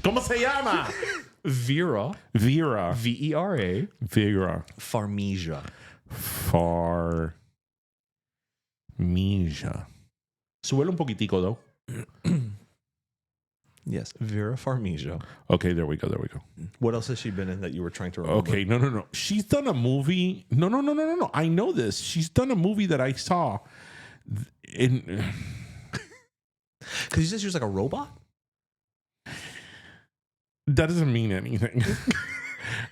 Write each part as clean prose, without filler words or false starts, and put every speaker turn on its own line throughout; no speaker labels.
¿Cómo se llama?
Vera.
Vera.
Vera.
Vera.
Farmiga.
Farmiga. Súbelo un poquitico, though.
Yes, Vera Farmiga.
Okay, there we go.
What else has she been in that you were trying to remember?
Okay, no. She's done a movie. No. I know this. She's done a movie that I saw.
Because you said she was like a robot?
That doesn't mean anything.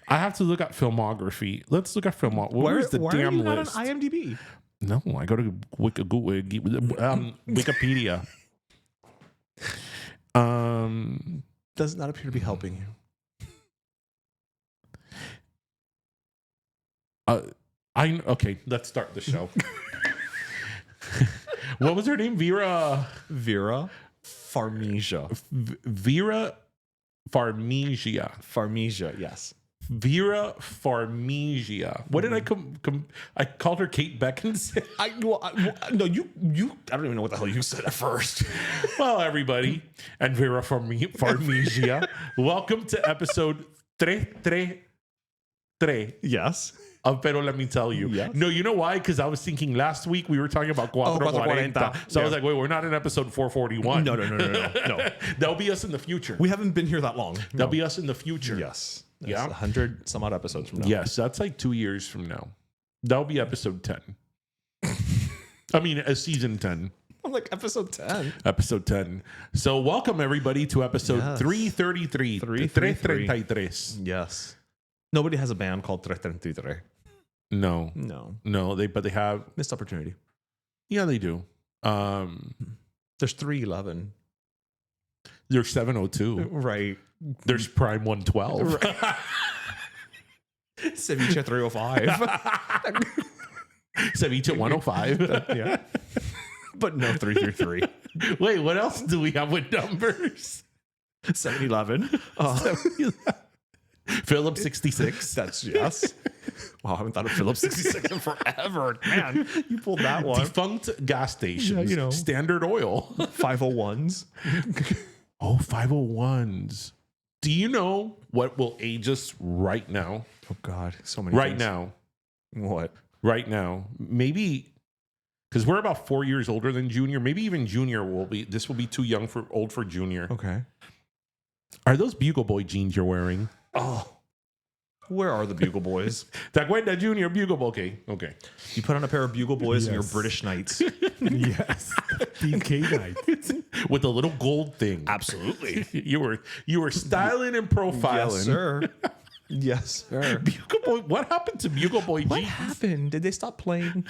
I have to look at filmography. Let's look at filmography. Where's the damn list?
Why are you not on IMDb?
No, I go to Wikipedia.
Does not appear to be helping you.
Okay, let's start the show. What was her name? Vera
Farmiga.
Vera Farmiga.
Farmiga, yes.
Vera Farmiga. What did I I called her Kate Beckinsale.
No, you. I don't even know what the hell you said at first.
Well, everybody, and Vera Farmiga. Welcome to episode 333.
Yes.
Of Pero Let Me Tell You.
Yes.
No, you know why? Because I was thinking last week we were talking about 440. So I was like, wait, we're not in episode 441.
No.
That'll be us in the future.
We haven't been here that long.
That'll be us in the future.
Yes. That's
Yeah.
100 some odd episodes from now.
Yes, that's like 2 years from now. That'll be episode 10. I mean, season 10.
I'm like episode 10.
Episode 10. So welcome everybody to episode 333. 333.
Yes. Nobody has a band called 333.
No. But they have
missed opportunity.
Yeah, they do.
There's 311.
There's 702.
Right.
There's Prime 112.
Right. Ceviche 305.
Ceviche 105.
Yeah. But no 333.
Wait, what else do we have with numbers?
711.
Phillips 66.
That's yes. Wow, I haven't thought of Phillips 66 in forever. Man, you pulled that one.
Defunct gas stations.
Yeah, you know.
Standard Oil.
501s.
Oh, 501s. Do you know what will age us right now?
Oh, God. So many
Right
things.
now.
What?
Right now. Maybe because we're about 4 years older than Junior. Maybe even Junior will be. This will be too old for Junior.
Okay.
Are those Bugle Boy jeans you're wearing?
Oh. Where are the Bugle Boys?
¿Te acuerdas, Junior? Bugle Boy. Okay.
You put on a pair of Bugle Boys and you're British Knights.
Yes. BK Knights. With a little gold thing.
Absolutely.
You were styling and profiling.
Yes, sir. Yes, sir.
Bugle Boy. What happened to Bugle Boy jeans?
What happened? Did they stop playing?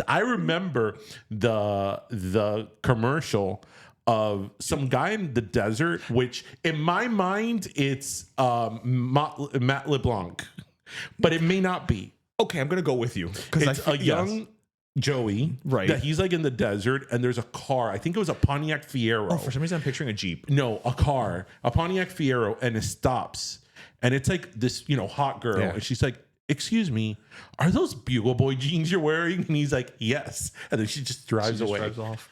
I remember the commercial of some guy in the desert, which in my mind it's Matt LeBlanc, but it may not be.
Okay, I'm gonna go with you because
It's a young Joey,
right?
That he's like in the desert, and there's a car. I think it was a Pontiac Fiero.
Oh, for some reason I'm picturing a Jeep.
No, a car, a Pontiac Fiero, and it stops, and it's like this, hot girl, and she's like, "Excuse me, are those Bugle Boy jeans you're wearing?" And he's like, "Yes," and then she just drives away.
Drives off.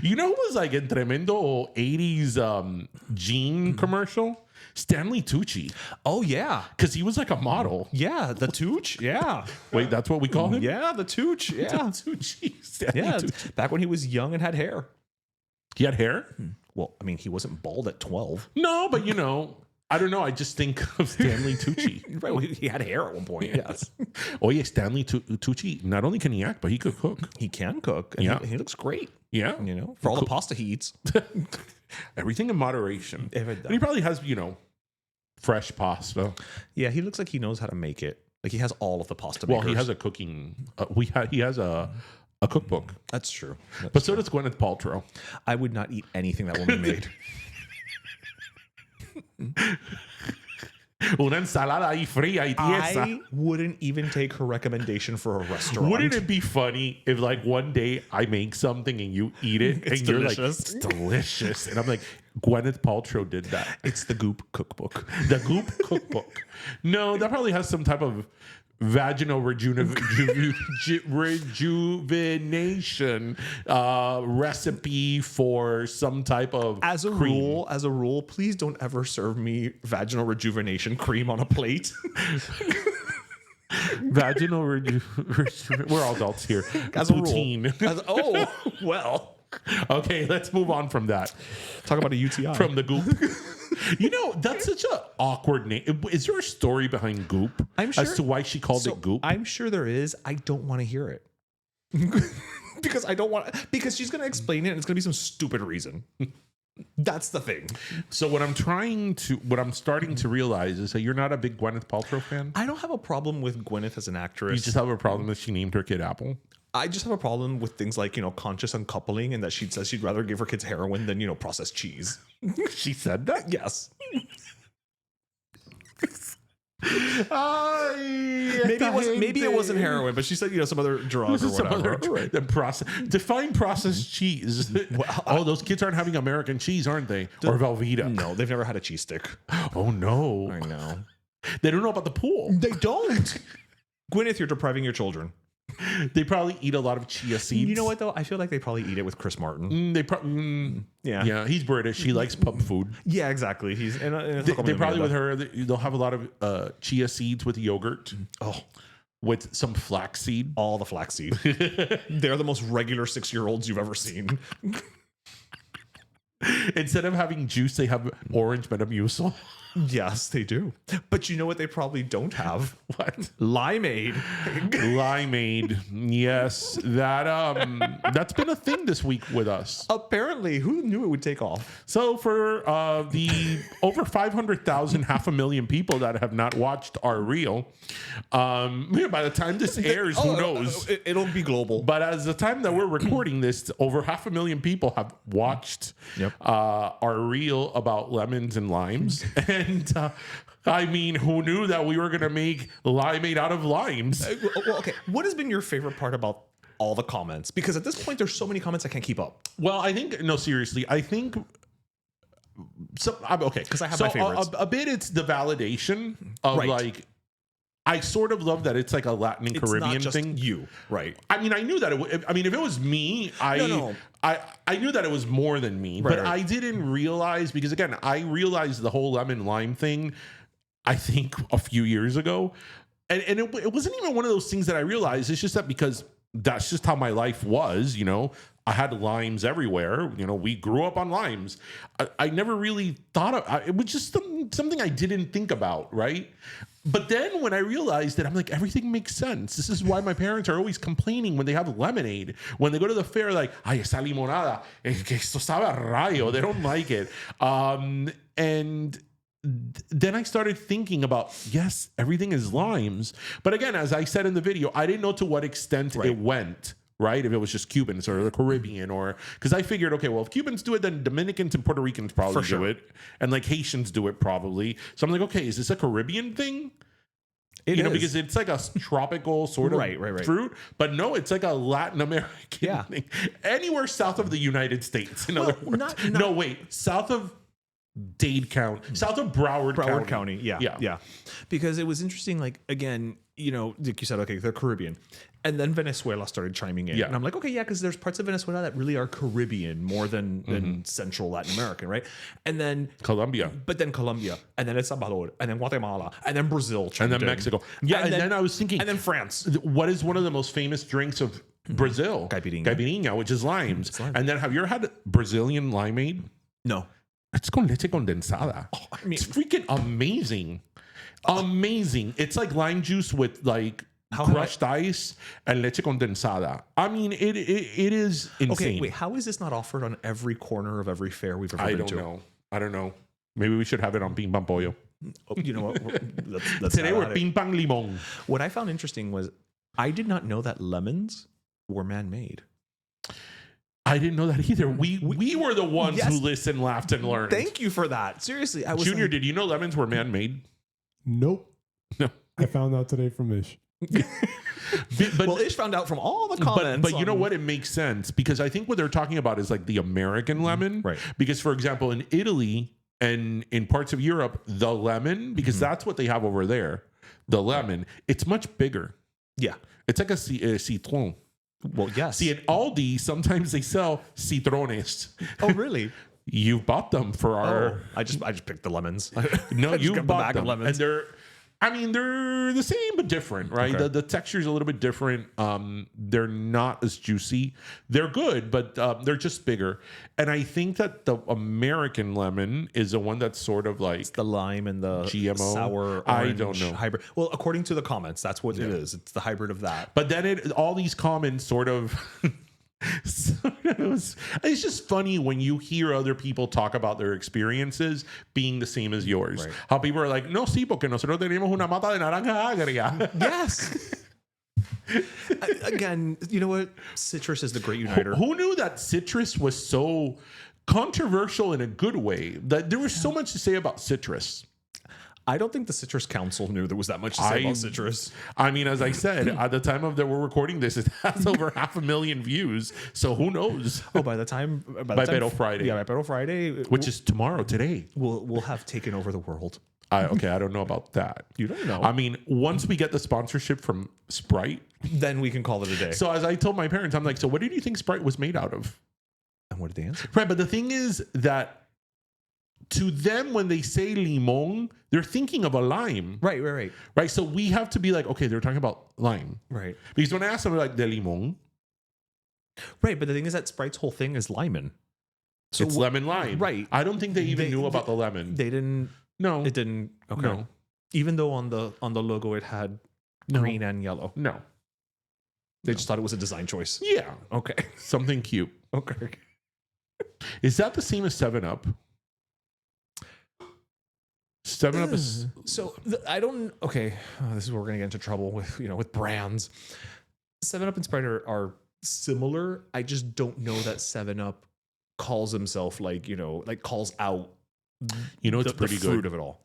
You know who was like a tremendo 80s jean commercial? Stanley Tucci.
Oh, yeah.
Because he was like a model.
Yeah, the Tooch. Yeah.
Wait, that's what we call him?
Yeah, the Tooch. Yeah.
Tucci. Stanley Tucci.
Back when he was young and had hair.
He had hair?
Well, I mean, he wasn't bald at 12.
No, but I don't know. I just think of Stanley Tucci.
Right. Well, he had hair at one point. Yes.
Oh, yeah. Stanley Tucci, not only can he act, but he could cook.
He can cook. And he looks great.
Yeah.
For all the pasta he eats.
Everything in moderation.
And
he probably has, fresh pasta.
Yeah, he looks like he knows how to make it. Like he has all of the pasta makers.
Well, he has a cooking. He has a cookbook.
That's true.
But so does Gwyneth Paltrow.
I would not eat anything that woman made.
Una ensalada ahí fría y tiesa.
I wouldn't even take her recommendation for a restaurant.
Wouldn't it be funny if like one day I make something and you eat it
It's
and you're
delicious.
like, it's delicious. And I'm like, Gwyneth Paltrow did that.
It's the Goop cookbook.
The Goop cookbook. No, that probably has some type of vaginal rejuvenation recipe for some type of
As a rule, please don't ever serve me vaginal rejuvenation cream on a plate.
Vaginal we're all adults here.
As a
Poutine.
rule. Well.
Okay, let's move on from that.
Talk about a UTI.
From the Goop. That's such an awkward name. Is there a story behind Goop?
I'm sure.
As to why she called it Goop?
I'm sure there is. I don't want to hear it. Because she's going to explain it and it's going to be some stupid reason. That's the thing.
So what I'm starting to realize is that you're not a big Gwyneth Paltrow fan.
I don't have a problem with Gwyneth as an actress.
You just have a problem that she named her kid Apple.
I just have a problem with things like, conscious uncoupling and that she says she'd rather give her kids heroin than, processed cheese.
She said that?
Yes.
Maybe
it wasn't heroin, but she said, some other drug or whatever.
Define processed cheese. Those kids aren't having American cheese, aren't they? Or Velveeta.
No, they've never had a cheese stick.
Oh, no.
I know.
They don't know about the pool.
They don't. Gwyneth, you're depriving your children.
They probably eat a lot of chia seeds.
You know what, though? I feel like they probably eat it with Chris Martin.
Yeah, he's British. He likes pub food.
Yeah, exactly.
They probably with her, they'll have a lot of chia seeds with yogurt.
Oh,
with some flaxseed.
All the flaxseed. They're the most regular 6-year-olds you've ever seen.
Instead of having juice, they have orange Metamucil.
Yes, they do. But you know what they probably don't have?
What?
Limeade.
Limeade. Yes. That's been a thing this week with us.
Apparently. Who knew it would take off?
So for the over 500,000, 500,000 people that have not watched our reel, by the time this airs, who knows?
It'll be global.
But as the time that we're recording this, over 500,000 people have watched our reel about lemons and limes. And who knew that we were going to make limeade out of limes?
Well, okay. What has been your favorite part about all the comments? Because at this point, there's so many comments I can't keep up.
Well, seriously. I think... okay.
Because I have my favorites.
A bit, it's the validation of I sort of love that it's like a Latin and Caribbean
not just
thing.
You, right?
I knew that if it was me, I knew that it was more than me, but I didn't realize, because again, I realized the whole lemon lime thing, I think a few years ago. And it wasn't even one of those things that I realized. It's just that because that's just how my life was, I had limes everywhere. We grew up on limes. I never really thought of it. Was just something I didn't think about, right? But then when I realized that, I'm like, everything makes sense. This is why my parents are always complaining when they have lemonade. When they go to the fair, like, ay, esa limonada, que esto sabe a rayo. They don't like it. And then I started thinking about, yes, everything is limes. But again, as I said in the video, I didn't know to what extent it went. Right? If it was just Cubans or the Caribbean, or because I figured, okay, well, if Cubans do it, then Dominicans and Puerto Ricans probably do it. And like Haitians do it probably. So I'm like, okay, is this a Caribbean thing? It is. Because it's like a tropical sort of fruit. But no, it's like a Latin American thing. Anywhere south of the United States, in other words. No, wait. South of Dade County. South of Broward County.
Yeah. Because it was interesting, like, again, like you said, okay, they're Caribbean. And then Venezuela started chiming in. And I'm like, okay, because there's parts of Venezuela that really are Caribbean more than Central Latin American, right? And then
Colombia.
But then Colombia. And then El Salvador. And then Guatemala. And then Brazil.
And then Mexico. Yeah, and then I was thinking.
And then France.
What is one of the most famous drinks of Brazil? Caipirinha, which is limes. And then have you ever had Brazilian limeade?
No.
It's con leche condensada. It's freaking amazing. Amazing. It's like lime juice with like crushed ice and leche condensada. It is insane.
Okay, wait, how is this not offered on every corner of every fair we've ever been to?
I don't know. Maybe we should have it on Ping Pong Pollo.
You know what?
Today we're Ping Pong Limon.
What I found interesting was I did not know that lemons were man-made.
I didn't know that either. We were the ones who listened, laughed, and learned.
Thank you for that. Seriously, I was
Junior, did you know lemons were man-made?
Nope.
No.
I found out today from Ish.
But Ish found out from all the comments.
But you know what? It makes sense because I think what they're talking about is like the American lemon.
Right.
Because, for example, in Italy and in parts of Europe, the lemon, because that's what they have over there. the lemon, it's much bigger.
Yeah.
It's like a citron.
Well, yes.
See, at Aldi, sometimes they sell citrones.
Oh, really?
You've bought them for our.
I just picked the lemons.
No, you
got the
bought
bag of
them,
lemons.
and they're the same but different, right?
Okay.
The texture's a little bit different. They're not as juicy. They're good, but they're just bigger. And I think that the American lemon is the one that's sort of like
The lime and the
GMO?
sour
I
orange
don't know.
hybrid. Well, according to the comments, that's what it is. It's the hybrid of that.
But then all these comments sort of. It's just funny when you hear other people talk about their experiences being the same as yours.
Right.
How people are like, no, sí, porque nosotros tenemos una mata de naranja agria.
Yes. Again, you know what? Citrus is the great uniter.
Who knew that citrus was so controversial in a good way? That there was so much to say about citrus.
I don't think the Citrus Council knew there was that much to say about citrus.
I mean, as I said, at the time of that we're recording this, it has over 500,000 views. So who knows?
Oh, by the time
Pero Friday.
Yeah, by Pero Friday,
Which is today.
we'll have taken over the world.
I don't know about that.
You don't know.
I mean, once we get the sponsorship from Sprite,
Then we can call it a day.
so as I told my parents, I'm like, so what did you think Sprite was made out of?
And what did they answer?
Right, but the thing is that to them, when they say limon, they're thinking of a lime.
Right.
Right, so we have to be like, okay, they're talking about lime.
Right.
Because when I ask them, like, de limon,
Right, but the thing is that Sprite's whole thing is lemon. So
it's lemon lime.
Right.
I don't think they even knew about the lemon.
They didn't.
No.
It didn't. Okay.
No.
Even though on the logo it had green and yellow,
No.
they just thought it was a design choice.
Yeah.
Okay.
Something cute.
Okay.
Is that the same as 7-Up? 7-Up is...
So I don't. Okay, this is where we're gonna get into trouble with brands. 7-Up and Sprite are similar. I just don't know that 7-Up calls himself calls out.
It's
the
pretty
fruit
good.
of it all.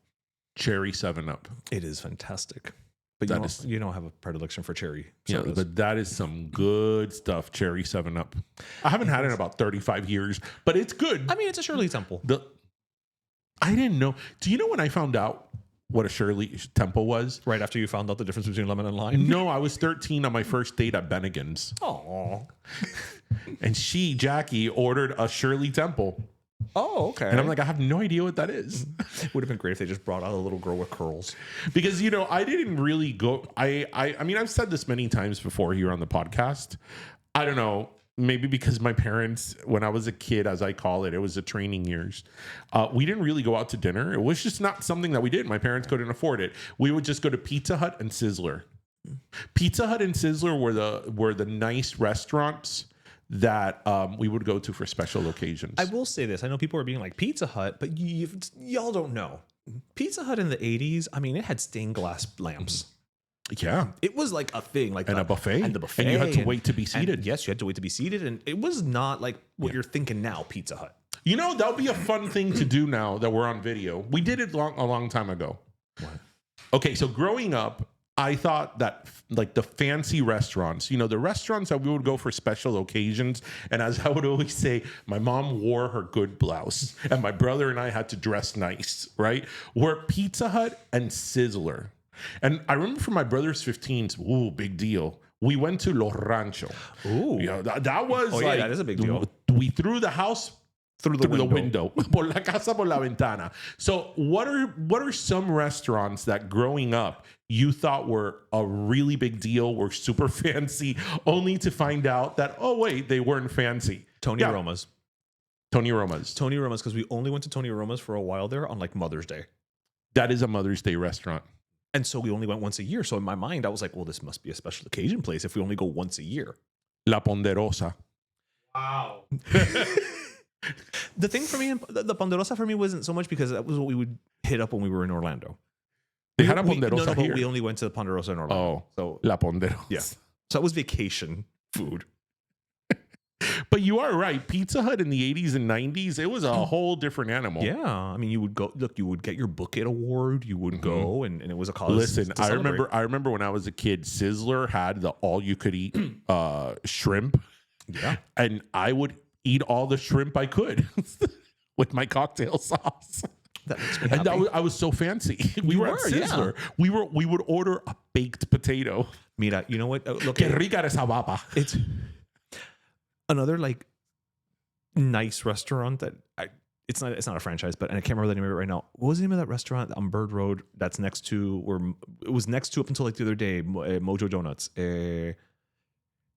Cherry 7-Up.
It is fantastic. But
That
you don't have a predilection for cherry.
Yeah,
sodas.
but that is some good stuff. Cherry 7-Up. I haven't had it in about 35 years, but it's good.
I mean, it's a Shirley Temple.
I didn't know. Do you know when I found out what a Shirley Temple was?
Right after you found out the difference between lemon and lime.
No, I was 13 on my first date at Bennigan's.
Oh.
And Jackie, ordered a Shirley Temple.
Oh, okay.
And I'm like, I have no idea what that is.
Would have been great if they just brought out a little girl with curls.
Because, I didn't really go. I mean, I've said this many times before here on the podcast. I don't know. Maybe because my parents, when I was a kid, as I call it, it was the training years. We didn't really go out to dinner. It was just not something that we did. My parents couldn't afford it. We would just go to Pizza Hut and Sizzler. Pizza Hut and Sizzler were the nice restaurants that we would go to for special occasions.
I will say this. I know people are being like Pizza Hut, but y'all don't know. Pizza Hut in the 80s, I mean, it had stained glass lamps.
Yeah.
It was like a thing, like
And a buffet.
and the buffet,
And you had to wait to be seated.
Yes, you had to wait to be seated, and it was not like what you're thinking now. Pizza Hut.
That would be a fun thing to do now that we're on video. We did it a long time ago.
What?
Okay, so growing up, I thought that like the fancy restaurants, the restaurants that we would go for special occasions, and as I would always say, my mom wore her good blouse, and my brother and I had to dress nice, right? Were Pizza Hut and Sizzler. And I remember for my brother's 15th, ooh, big deal. We went to Los Rancho.
Ooh.
That was like,
that is a big deal.
We threw the house through the window. Por la casa por la ventana. So what are some restaurants that growing up you thought were a really big deal, were super fancy, only to find out that, oh wait, they weren't fancy?
Tony Roma's.
Tony Roma's,
because we only went to Tony Roma's for a while there on like Mother's Day.
That is a Mother's Day restaurant.
And so we only went once a year. So in my mind, I was like, well, this must be a special occasion place if we only go once a year.
La Ponderosa.
Wow. The thing for me, the Ponderosa for me wasn't so much because that was what we would hit up when we were in Orlando.
They had a Ponderosa
but
here.
we only went to the Ponderosa in Orlando.
Oh,
so
La Ponderosa.
Yeah. So that was vacation food.
But you are right. Pizza Hut in the 80s and 90s, it was a whole different animal.
Yeah. I mean, you would go, look, you would get your Book It award. You would go, and it was a cause.
Listen,
to
I
celebrate.
remember when I was a kid, Sizzler had the all-you-could-eat shrimp.
Yeah.
And I would eat all the shrimp I could with my cocktail sauce.
That makes me
And
happy.
I was so fancy. We were at
were, yeah.
Sizzler. We would order a baked potato.
Mira, you know what? Look,
Que rica era esa papa.
it's another like nice restaurant that it's not a franchise, but and I can't remember the name of it right now. What was the name of that restaurant on Bird Road? That's next to where it was next to up until like the other day. Mojo Donuts.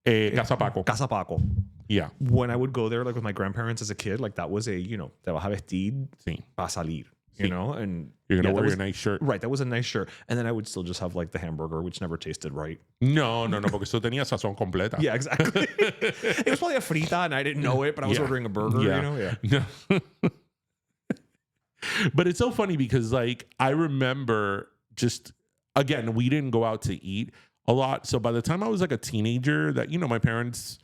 Casa Paco.
Casa Paco.
Yeah.
When I would go there, like with my grandparents as a kid, like that was a te vas a vestir
Sí.
para salir, you know, and
You're gonna
that
wear
was-
your nice shirt.
Right, that was a nice shirt, and then I would still just have like the hamburger, which never tasted right.
No, porque eso tenía sazón completa.
Yeah, exactly. It was probably a frita, and I didn't know it, but I was
Yeah.
ordering a burger.
Yeah.
You know, yeah.
No. But it's so funny because like I remember just again, we didn't go out to eat a lot. So by the time I was like a teenager, that my parents,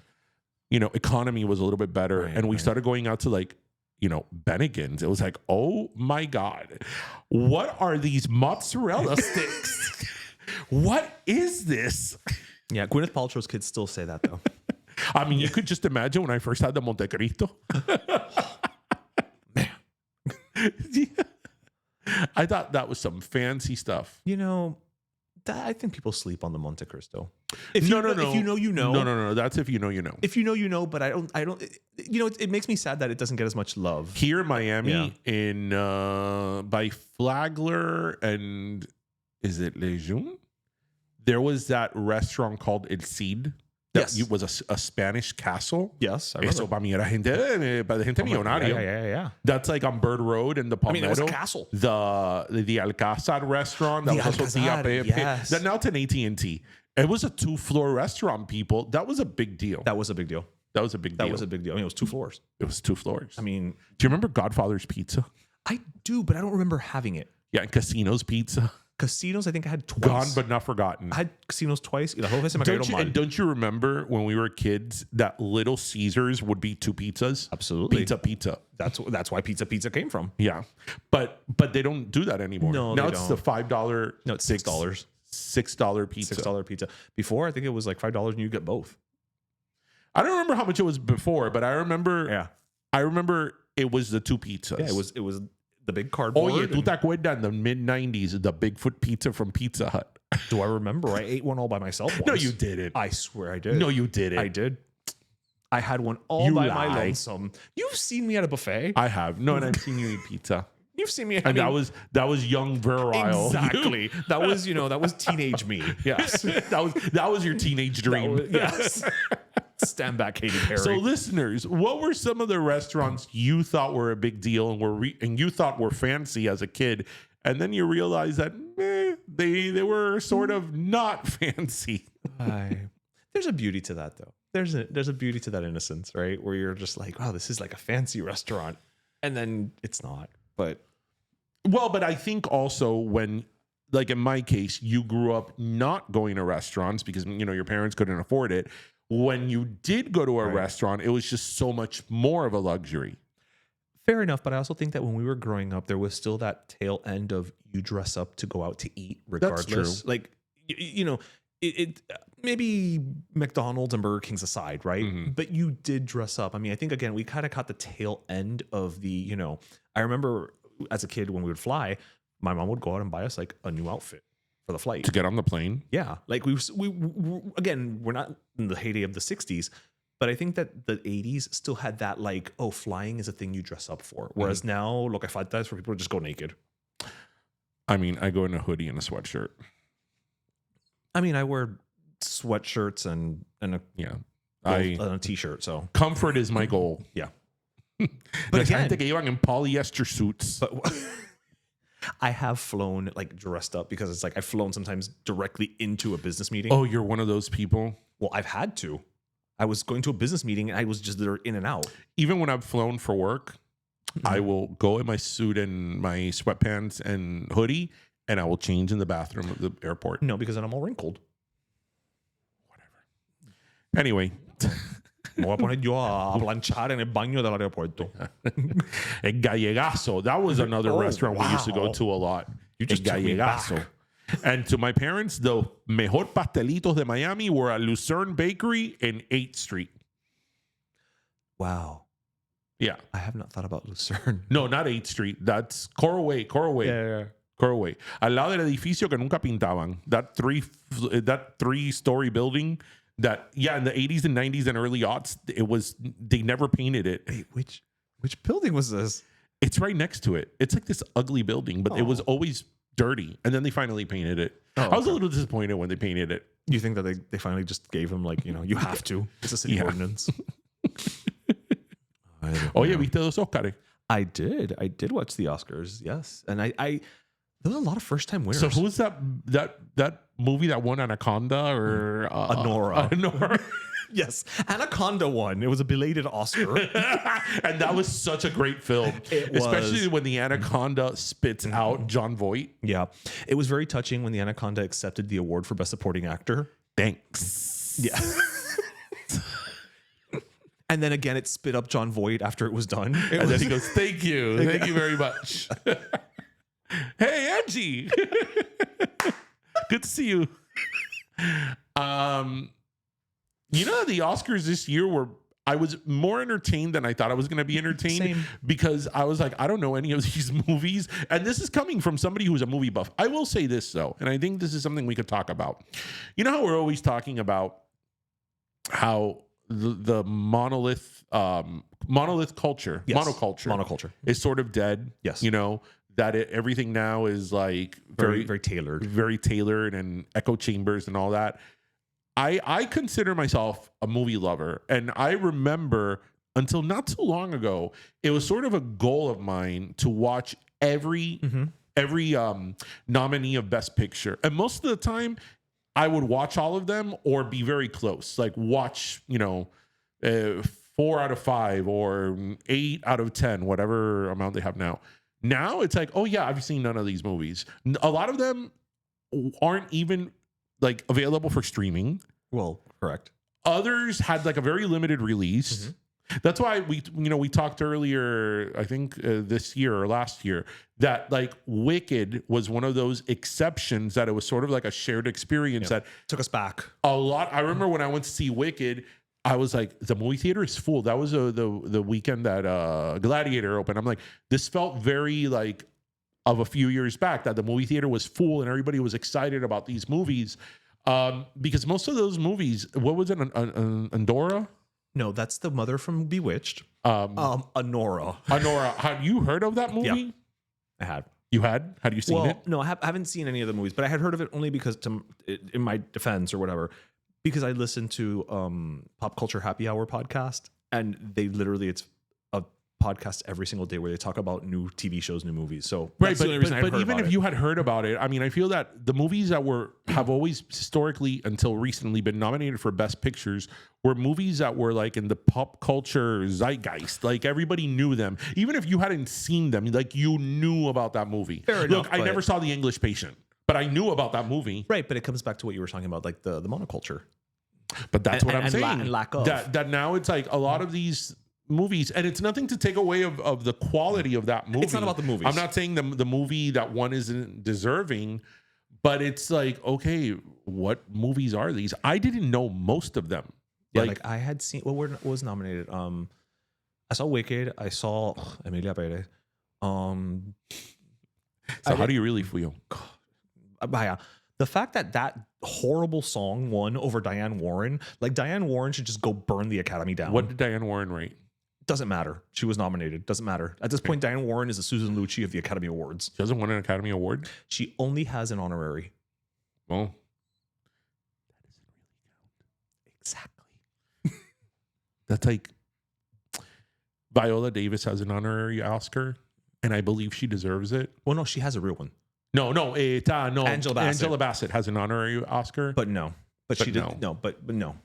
economy was a little bit better.
Right,
and we
right.
started going out to like, Bennigan's. It was like, oh my God, what are these mozzarella sticks? What is this?
Yeah, Gwyneth Paltrow's kids still say that though.
I mean, you could just imagine when I first had the Monte Cristo. Yeah. I thought that was some fancy stuff.
I think people sleep on the Monte Cristo.
No.
If you know, you know.
No. That's if you know, you know.
If you know, you know. But I don't. It makes me sad that it doesn't get as much love.
Here in Miami,
Yeah.
in by Flagler and is it Lejeune? There was that restaurant called El Cid. That
Yes.
was a Spanish castle.
Yes, I
Eso
remember.
para mí era gente, para gente millonaria.
Yeah.
That's like on Bird Road in the
I
Palmetto.
mean, it was a castle.
The Alcázar restaurant. That
The
was also
Alcázar,
Tia Pepe.
yes.
That now it's an AT&T. It was a 2-floor restaurant, people. That was a big deal.
That was a big deal.
That was a big deal.
That was a big deal. I mean, it was 2 floors.
It was 2 floors.
I mean,
do you remember Godfather's Pizza?
I do, but I don't remember having it.
Yeah, and Casino's Pizza.
Casinos, I think I had twice.
Gone but not forgotten.
I had casinos twice. Y la whole vez se me cayeron mal.
Don't you remember when we were kids that Little Caesars would be 2 pizzas?
Absolutely.
Pizza.
That's why pizza came from.
Yeah. But they don't do that anymore.
No,
now
they
it's
don't.
the $5.
No, it's $6.
$6 pizza.
$6 pizza. Before, I think it was like $5 and you get both.
I don't remember how much it was before, but I remember it was the 2 pizzas.
Yeah, it was the big
Oh,
cardboard.
yeah. ¿Tú te acuerdas in the mid-90s, the Bigfoot pizza from Pizza Hut?
Do I remember? I ate one all by myself once.
No, you didn't.
I swear I did.
No, you didn't.
I did. I had one all
You
by my
lie.
lonesome. You've seen me at a buffet.
I have. No, and I've seen you eat pizza.
You've seen me.
And that was young virile.
exactly. that was teenage me. Yes.
that was your teenage dream.
Yes. Stand back, Katy Perry.
So, listeners, what were some of the restaurants you thought were a big deal and you thought were fancy as a kid, and then you realize that they were sort of not fancy?
There's a beauty to that, though. There's a beauty to that innocence, right? Where you're just like, wow, this is like a fancy restaurant, and then it's not. But
I think also when, like in my case, you grew up not going to restaurants because your parents couldn't afford it. When you did go to a restaurant, it was just so much more of a luxury.
fair enough, but I also think that when we were growing up, there was still that tail end of you dress up to go out to eat regardless.
That's true.
Like, it maybe McDonald's and Burger King's aside, right?
Mm-hmm.
But you did dress up. I mean, I think, again, we kind of caught the tail end of the, I remember as a kid when we would fly, my mom would go out and buy us like a new outfit for the flight.
To get on the plane?
Yeah. Like we again, we're not in the heyday of the 60s, but I think that the 80s still had that like, oh, flying is a thing you dress up for. Whereas now, lo que falta is for people to just go naked.
I mean, I go in a hoodie and a sweatshirt.
I mean, I wear sweatshirts and a t-shirt. So
comfort is my goal.
yeah.
But again, gente que llevan en polyester suits.
But I have flown like dressed up because it's like I've flown sometimes directly into a business meeting.
Oh, you're one of those people?
Well, I've had to. I was going to a business meeting and I was just there in and out.
Even when I've flown for work, I will go in my suit and my sweatpants and hoodie, and I will change in the bathroom of the airport.
No, because then I'm all wrinkled.
Anyway.
Me voy a poner yo a planchar en el baño del aeropuerto.
El Gallegazo. That was another
Oh,
restaurant we used to go
wow.
to a lot.
You just
El
took me
Gallegazo.
back.
And to my parents, the mejor pastelitos de Miami were at Lucerne Bakery in 8th Street.
Wow.
Yeah.
I have not thought about Lucerne.
No, not 8th Street. That's Coral Way. Coral Way. Al lado del edificio que nunca pintaban. That three-story building that, in the 80s and 90s and early aughts, they never painted it.
Wait, which building was this?
It's right next to it. It's like this ugly building, but it was always dirty. And then they finally painted it. I was a little disappointed when they painted it.
You think that they finally just gave him like, you have to. It's a city ordinance.
Viste los Oscars?
I did watch the Oscars, yes. And I there was a lot of first-time winners.
So who's that movie that won Anaconda or
Anora? Yes, Anaconda won. It was a belated Oscar.
And that was such a great film. Especially when the Anaconda spits out Jon Voight.
Yeah. It was very touching when the Anaconda accepted the award for Best Supporting Actor.
Thanks.
Yeah. And then again, it spit up Jon Voight after it was done.
And then he goes, thank you. Thank you very much. Hey, Angie. Good to see you. The Oscars this year I was more entertained than I thought I was going to be entertained.
Same.
Because I was like, I don't know any of these movies. And this is coming from somebody who's a movie buff. I will say this, though, and I think this is something we could talk about. You know how we're always talking about how the monolith culture,
yes.
monoculture is sort of dead.
Yes.
That everything now is like
very tailored
and echo chambers and all that. I consider myself a movie lover, and I remember until not too long ago, it was sort of a goal of mine to watch every nominee of Best Picture, and most of the time, I would watch all of them or be very close, like watch 4 out of 5 or 8 out of 10, whatever amount they have now. Now it's like, oh yeah, I've seen none of these movies. A lot of them aren't even like available for streaming.
Well, correct.
Others had like a very limited release. Mm-hmm. That's why we talked earlier, I think this year or last year, that like Wicked was one of those exceptions that it was sort of like a shared experience that
took us back
a lot. I remember when I went to see Wicked, I was like, the movie theater is full. That was the weekend that Gladiator opened. I'm like, this felt very like of a few years back that the movie theater was full and everybody was excited about these movies. Because most of those movies, what was it, Andorra?
No, that's the mother from Bewitched. Anora.
Have you heard of that movie?
Yeah, I had.
You had? Had you seen it?
No, I haven't seen any of the movies, but I had heard of it only because, in my defense or whatever, because I listened to Pop Culture Happy Hour podcast, and they literally, it's a podcast every single day where they talk about new TV shows, new movies. So
right, but even if you had heard about it, I mean, I feel that the movies that have always historically until recently been nominated for Best Pictures were movies that were like in the pop culture zeitgeist. Like everybody knew them, even if you hadn't seen them. Like you knew about that movie.
Fair enough,
I never saw The English Patient, but I knew about that movie.
Right, but it comes back to what you were talking about, like the monoculture.
But that's what I'm saying.
And lack of
that now it's like a lot of these movies, and it's nothing to take away of the quality of that movie.
It's not about the movies.
I'm not saying the movie that one isn't deserving, but it's like, okay, what movies are these? I didn't know most of them.
Yeah, like I had seen what was nominated. I saw Wicked. I saw Emilia Pérez.
So how do you really feel?
The fact that horrible song won over Diane Warren, like Diane Warren should just go burn the Academy down.
What did Diane Warren rate?
Doesn't matter. She was nominated. Doesn't matter. At this point, Diane Warren is a Susan Lucci of the Academy Awards.
She hasn't won an Academy Award?
She only has an honorary.
Well,
that doesn't really count. Exactly.
That's like Viola Davis has an honorary Oscar, and I believe she deserves it.
Well, no, she has a real one.
No.
Angela Bassett.
Angela Bassett has an honorary Oscar.
But no. But she didn't. No, but no.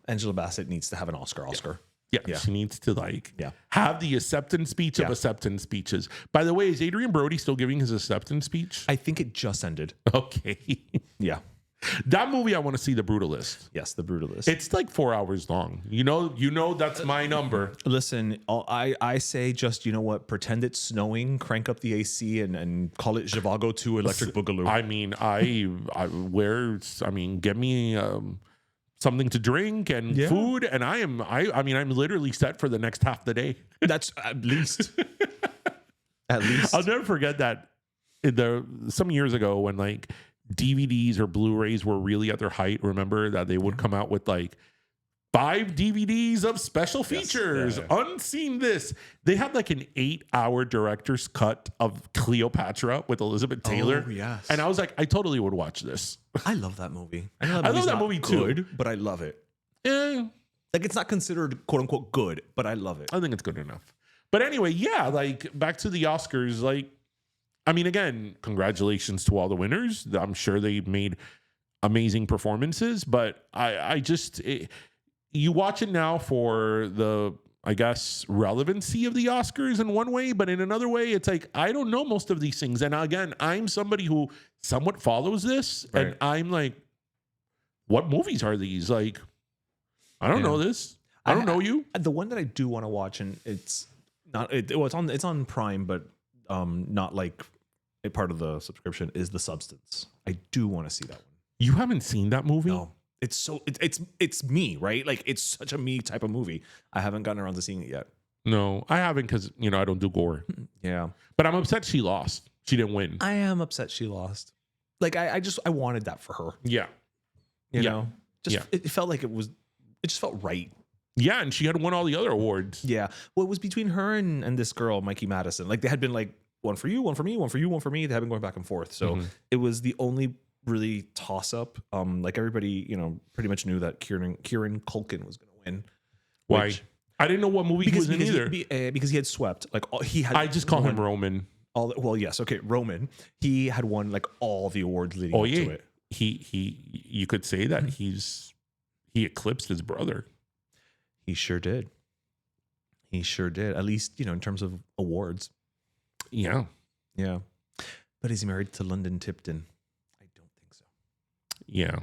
Angela Bassett needs to have an Oscar.
Yeah. She needs to have the acceptance speech of acceptance speeches. By the way, is Adrian Brody still giving his acceptance speech?
I think it just ended.
Okay.
Yeah.
That movie, I want to see, The Brutalist.
Yes, The Brutalist.
It's like 4 hours long. You know that's my number.
Listen, I say just, you know what, pretend it's snowing, crank up the AC and call it Zhivago 2 Electric Boogaloo.
I mean, get me something to drink and food, and I mean I'm literally set for the next half the day.
That's at least. At least.
I'll never forget that some years ago when like DVDs or Blu-rays were really at their height. Remember that they would come out with like 5 DVDs of special features, unseen this. They had like an 8-hour director's cut of Cleopatra with Elizabeth Taylor.
Oh, yes.
And I was like, I totally would watch this.
I love that movie. I
love that movie too.
But I love it.
Yeah.
Like, it's not considered quote unquote good, but I love it.
I think it's good enough. But anyway, yeah, like back to the Oscars. Like, I mean, again, congratulations to all the winners. I'm sure they made amazing performances, but you watch it now for the, I guess, relevancy of the Oscars in one way, but in another way, it's like, I don't know most of these things. And again, I'm somebody who somewhat follows this, right. And I'm like, what movies are these? Like, I don't know this. I don't know you.
The one that I do want to watch, and it's not, it's on Prime, but not like a part of the subscription, is The Substance. I do want to see that one.
You haven't seen that movie?
No. It's me, right? Like, it's such a me type of movie. I haven't gotten around to seeing it yet.
No, I haven't because, I don't do gore.
Yeah.
But I'm upset she lost. She didn't win.
I am upset she lost. Like, I wanted that for her.
Yeah.
You know? It felt like it just felt right.
Yeah, and she had won all the other awards.
Yeah. Well, it was between her and this girl, Mikey Madison. Like, they had been like, one for you, one for me, one for you, one for me. They had been going back and forth. So it was the only really toss up. Like, everybody, pretty much knew that Kieran Culkin was going to win.
Why? I didn't know what movie he was in either.
Because he had swept. Like, he had.
I just call him Roman.
Yes. Okay. Roman. He had won like all the awards leading up to it.
You could say that he eclipsed his brother.
He sure did. At least, in terms of awards.
Yeah.
Yeah. But is he married to London Tipton? I don't think so.
Yeah.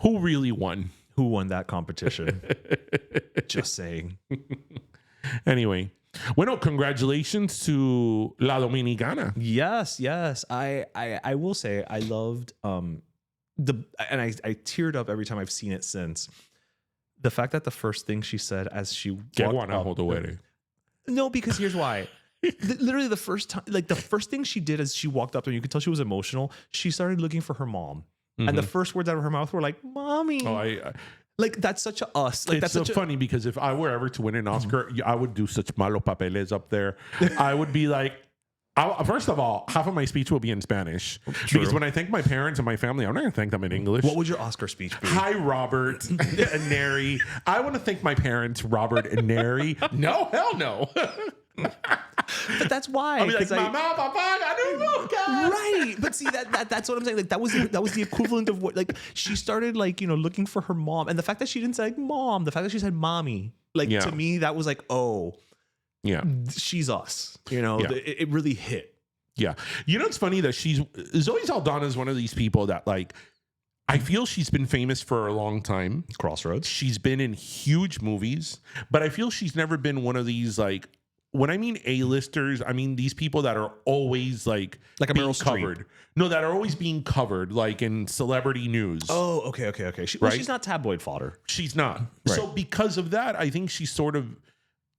Who really won?
Who won that competition? Just saying.
Anyway. Well, congratulations to La Dominicana.
Yes. I will say I loved I teared up every time I've seen it since. The fact that the first thing she said as she walked up, no, because here's why. Literally the first thing she did as she walked up there, you could tell she was emotional. She started looking for her mom, and the first words out of her mouth were like, "Mommy." Oh, like, that's such a us. Like,
it's that's so funny because if I were ever to win an Oscar, I would do such malo papeles up there. I would be like, first of all, half of my speech will be in Spanish. True. Because when I thank my parents and my family, I'm not going to thank them in English.
What would your Oscar speech be?
Hi, Robert and Neri. I want to thank my parents, Robert and Neri. No, hell no.
But that's why.
I'll be like, Mama, Papa,
right. But see, that's what I'm saying. Like, that was the equivalent of what, like, she started, like, looking for her mom, and the fact that she didn't say like mom, the fact that she said mommy, like, to me that was like, oh, yeah, she's us. It really hit.
Yeah. It's funny that Zoe Saldaña is one of these people that, like, I feel she's been famous for a long time.
Crossroads.
She's been in huge movies, but I feel she's never been one of these, like, when I mean A-listers, I mean these people that are always like
a
being
Meryl
covered. Streep. No, that are always being covered, like in celebrity news.
Oh, okay. She's not tabloid fodder.
She's not.
Right.
So because of that, I think she's sort of,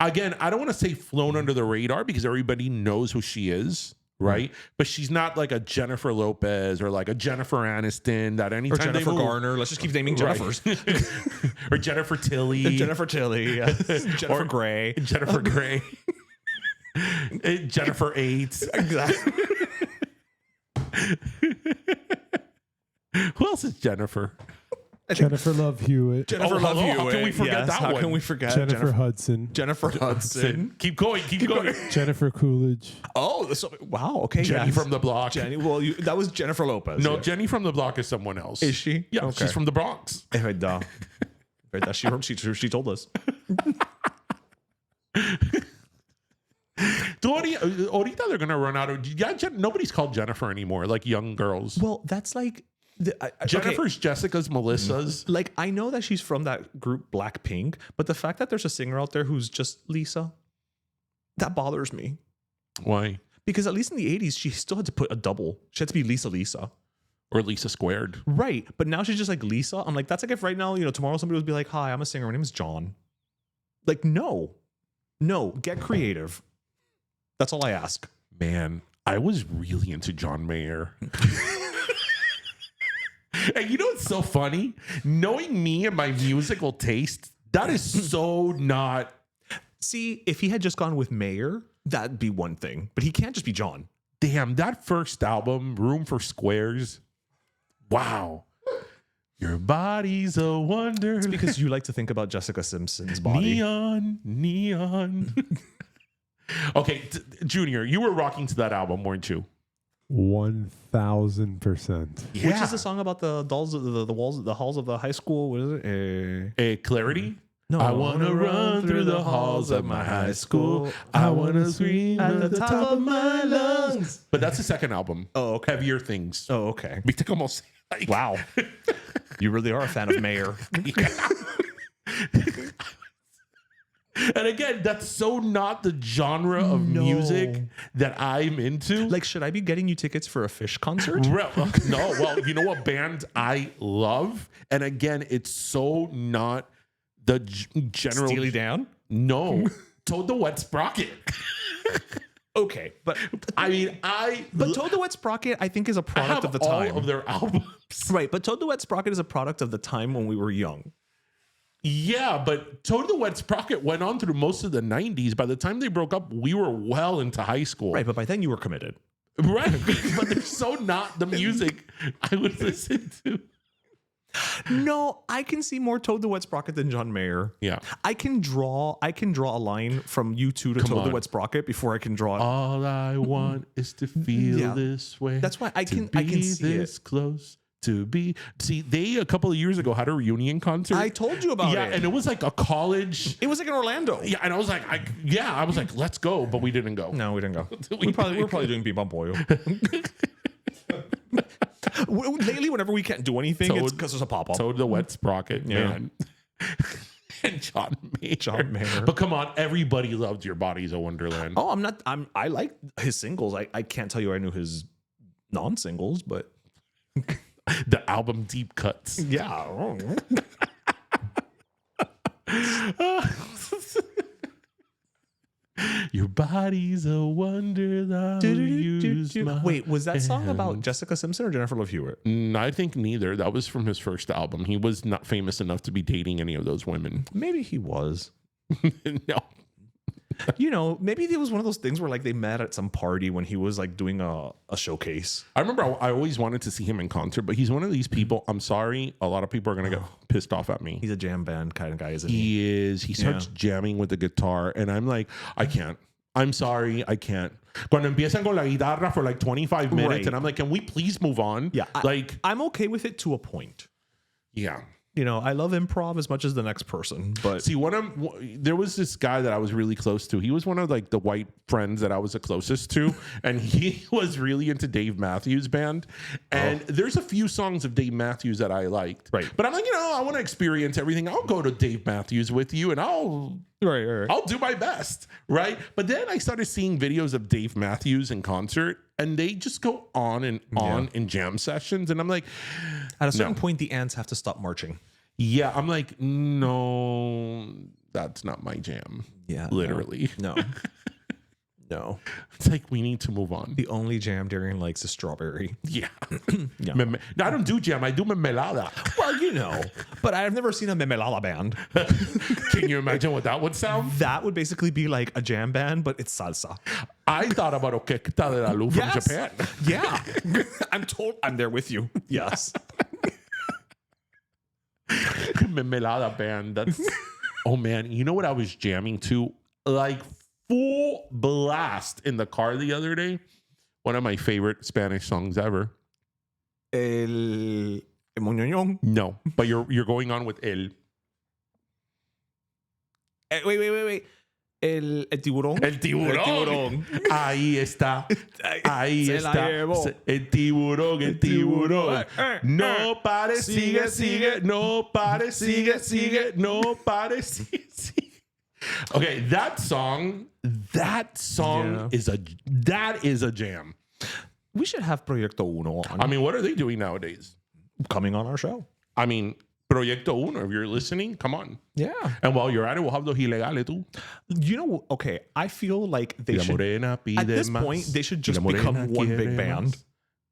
again, I don't want to say flown under the radar because everybody knows who she is, right? But she's not like a Jennifer Lopez or like a Jennifer Aniston that anytime
or Jennifer Garner. Let's just keep naming Jennifers.
Or Jennifer Tilly.
Jennifer Tilly. Jennifer Grey.
Jennifer Grey. Jennifer 8.
Exactly.
Who else is Jennifer?
Jennifer Love Hewitt.
Jennifer Love Hewitt.
How can we forget that one?
How can we forget
Jennifer Hudson?
Jennifer Hudson.
Keep going.
Jennifer Coolidge.
Oh, wow. Okay.
Jenny from the Block.
Jenny. Well, that was Jennifer Lopez.
No, Jenny from the Block is someone else.
Is she?
Yeah, okay. She's from the Bronx.
She told us.
Ahorita they're gonna run out of. Nobody's called Jennifer anymore. Like young girls.
Well, that's like
Jennifer's, Jessica's, Melissa's.
Like, I know that she's from that group Blackpink, but the fact that there's a singer out there who's just Lisa, that bothers me.
Why?
Because at least in the 80s, she still had to put a double. She had to be Lisa.
Or Lisa Squared.
Right. But now she's just like Lisa. I'm like, that's like if right now, tomorrow somebody would be like, hi, I'm a singer. My name is John. Like, no, get creative. That's all I ask.
Man, I was really into John Mayer. And you know what's so funny? Knowing me and my musical taste, that is so not.
See, if he had just gone with Mayer, that'd be one thing. But he can't just be John.
Damn, that first album, Room for Squares. Wow. Your body's a wonder.
It's because you like to think about Jessica Simpson's body.
Neon. Okay, Junior, you were rocking to that album, weren't you?
1000%.
Yeah.
Which is the song about the dolls, the walls, the halls of the high school? What is it?
Clarity?
No.
I want to run through the halls of my high school. I want to scream at the top of my lungs. But that's the second album.
Oh, okay.
Heavier Things.
Oh, okay.
Viste como se- like-
Wow. You really are a fan of Mayer.
And again, that's so not the genre of music that I'm into.
Like, should I be getting you tickets for a Fish concert?
No, well, you know what band I love? And again, it's so not the general.
Steely Dan?
No. Toad the Wet Sprocket.
Okay, but
I mean,
But Toad the Wet Sprocket, I think, is a
I
product
have
of the
all
time.
of their albums.
Right, but Toad the Wet Sprocket is a product of the time when we were young.
Yeah, but Toad the Wet Sprocket went on through most of the 90s. By the time they broke up, we were well into high school.
Right, but by then you were committed.
Right. But they're so not the music I would listen to.
No, I can see more Toad the Wet Sprocket than John Mayer.
Yeah.
I can draw a line from U2 to Toad
on.
the Wet Sprocket before I can draw it.
All I want is to feel
Yeah.
this way.
That's why I can
be
see
this
it.
close. To be. See, they a couple of years ago had a reunion concert.
I told you about
Yeah,
it.
and it was like a college.
It was like in Orlando.
Yeah, and I was like, let's go, but we didn't go.
No, we didn't go.
We
We're probably doing Bebop Boyo. Lately, whenever we can't do anything, it's because there's a pop-up.
Toad the Wet Sprocket,
Yeah.
man. And John Mayer.
John Mayer.
But come on, everybody loved Your Body's a Wonderland.
Oh, I like his singles. I can't tell you I knew his non-singles, but
The album Deep Cuts.
yeah.
Your body's a wonderland. Use my
Wait, was that song about
hand.
Jessica Simpson or Jennifer Love Hewitt?
I think neither. That was from his first album. He was not famous enough to be dating any of those women.
Maybe he was.
No.
Maybe it was one of those things where like they met at some party when he was like doing a showcase.
I remember I always wanted to see him in concert, but he's one of these people. I'm sorry. A lot of people are going to get pissed off at me.
He's a jam band kind of guy, isn't he?
He is. He starts jamming with the guitar, and I'm like, I can't. I'm sorry, I can't. Cuando empiezan con la guitarra for like 25 minutes,
Right.
and I'm like, can we please move on?
Yeah.
Like,
I'm okay with it to a point.
yeah.
I love improv as much as the next person, but
See, there was this guy that I was really close to. He was one of like the white friends that I was the closest to, and he was really into Dave Matthews Band. And there's a few songs of Dave Matthews that I liked.
Right.
But I'm like, I want to experience everything. I'll go to Dave Matthews with you, and I'll do my best, right? But then I started seeing videos of Dave Matthews in concert, and they just go on and on in jam sessions, and I'm like,
at a certain point, the ants have to stop marching.
yeah, I'm like, no, that's not my jam.
Yeah,
literally.
No. No.
It's like we need to move on.
The only jam Darian likes is strawberry.
Yeah.
Yeah.
No, I don't do jam. I do mermelada.
Well, but I've never seen a memelala band.
Can you imagine what that would sound?
That would basically be like a jam band, but it's salsa.
I thought about Okekta de la Lu from
Yes.
Japan.
Yeah. I'm there with you. Yes.
Mermelada band. That's oh man. You know what I was jamming to? Like full blast in the car the other day. One of my favorite Spanish songs ever.
El Moñoñón.
No, but you're going on with El.
Wait. El tiburón.
El tiburón. Ahí está. Ahí
Se la
está.
llevó.
El tiburón, el tiburón. No pare, sigue. No pare, sigue. No pare, sigue. Okay, that song
Yeah.
is a jam.
We should have Proyecto Uno on.
I mean, what are they doing nowadays?
Coming on our show.
I mean, Proyecto Uno, if you're listening, come on.
Yeah.
And while you're at it, we'll have those ilegales too.
You know, okay, I feel like they
La
should,
morena pide
at this
más.
point, they should
La
just
morena
become one
quiere
big band.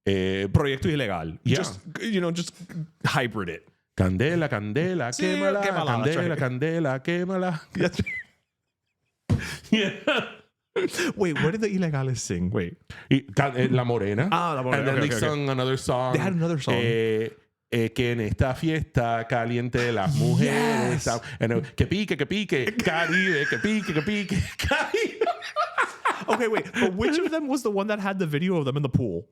más.
Proyecto Ilegal.
Yeah.
Just, just hybrid it.
Candela, candela,
Sí,
quémala.
quémala, that's
Candela,
right.
candela, quémala. Yeah.
Wait, what did the Ilegales sing? Wait.
La morena.
Ah, La Morena.
And then
Okay,
they
okay,
sung another song.
They had another song.
Que en esta fiesta caliente las mujeres.
Yes.
And, que pique, Caribe, que pique, Caribe.
Okay, wait. But which of them was the one that had the video of them in the pool?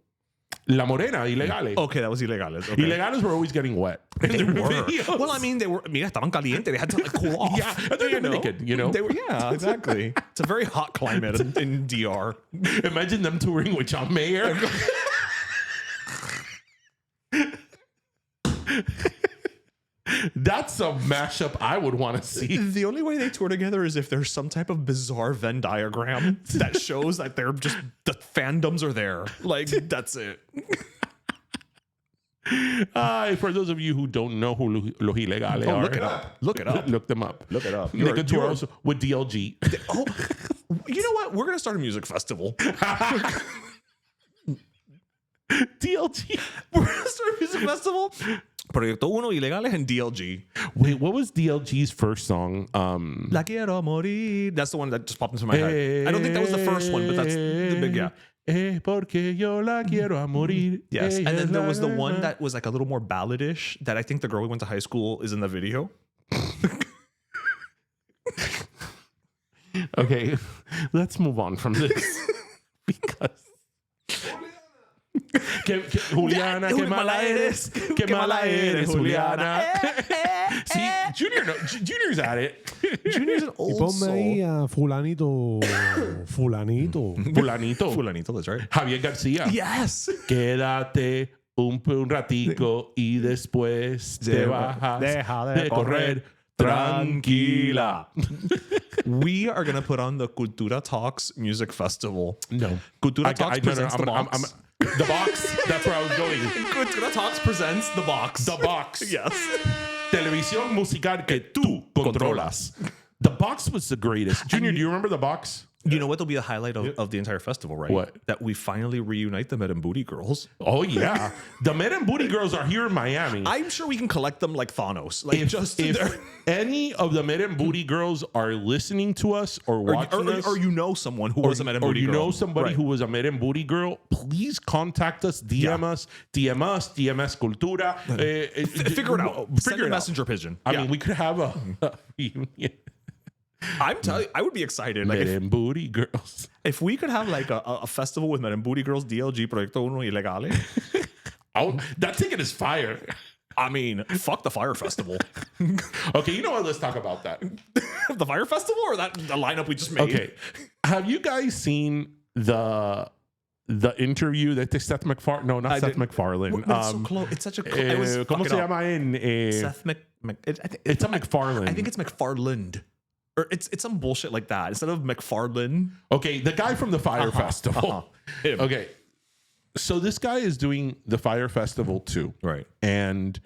La morena, ilegales.
Okay, that was Ilegales. Okay.
Ilegales were always getting wet.
They were.
Videos.
Well, I mean, they were. Mira, estaban caliente. They had to like cool off.
Yeah, and they're Dominican, you know?
They were. Yeah, exactly. It's a very hot climate in DR.
Imagine them touring with John Mayer. That's a mashup I would want to see.
The only way they tour together is if there's some type of bizarre Venn diagram that shows that they're just the fandoms are there. Like that's it.
For those of you who don't know who Los Ilegales are,
Look it up. Look it up.
Look them up.
Look it up.
They could tour also with DLG.
Oh, you know what? We're gonna start a music festival.
DLG.
We're gonna start a music festival. Proyecto Uno, Ilegales, and DLG.
Wait, what was DLG's first song?
La quiero morir. That's the one that just popped into my head. I don't think that was the first one, but that's the big yeah.
Porque yo la quiero a morir.
Yes, and then there was the one that was like a little more balladish that I think the girl we went to high school is in the video.
Okay, let's move on from this because Juliana, que mala eres, que mala eres, Juliana. See, Junior's at it.
Junior's an
Y
old
ponme
soul.
ahí a fulanito. Fulanito.
Fulanito, that's right.
Javier García.
Yes.
Quédate un ratico y después te bajas.
Deja
de correr. Tranquila.
We are going to put on the Cultura Talks Music Festival.
No.
Cultura Talks presents The Box.
The Box. That's where I was going.
Cultura Talks presents The Box.
The Box.
Yes.
Televisión musical que tú controlas. The Box was the greatest. Junior, do you remember The Box?
You know what will be the highlight of the entire festival, right?
What?
That we finally reunite the Med and Booty Girls.
Oh, yeah. The Men and Booty Girls are here in Miami.
I'm sure we can collect them like Thanos. Like
if any of the Men and Booty Girls are listening to us or watching us,
or you know someone who was a Med and
or
Booty
you
Girl.
know somebody
Right.
who was a Men and Booty Girl, please contact us, DM us, DMS Cultura.
Figure it out. Send
Figure
a
it out.
messenger pigeon.
I mean, we could have a reunion.
I'm telling you, I would be excited. Like
Men
if,
and Booty Girls.
if we could have like a festival with Med and Booty Girls, DLG, Proyecto Uno, Ilegales.
That ticket is fire.
I mean, fuck the Fyre Festival.
Okay, you know what? Let's talk about that.
The Fyre Festival or the lineup we just made?
Okay, have you guys seen the interview that Seth MacFarlane? No, not Seth MacFarlane.
But it's so close. It's such a it was
¿Cómo se llama en?
Seth
It's a MacFarlane.
I think it's McFarland. Or it's some bullshit like that. Instead of McFarlane.
Okay, the guy from the Fyre Festival.
Him.
Okay, so this guy is doing the Fyre Festival too.
Right.
And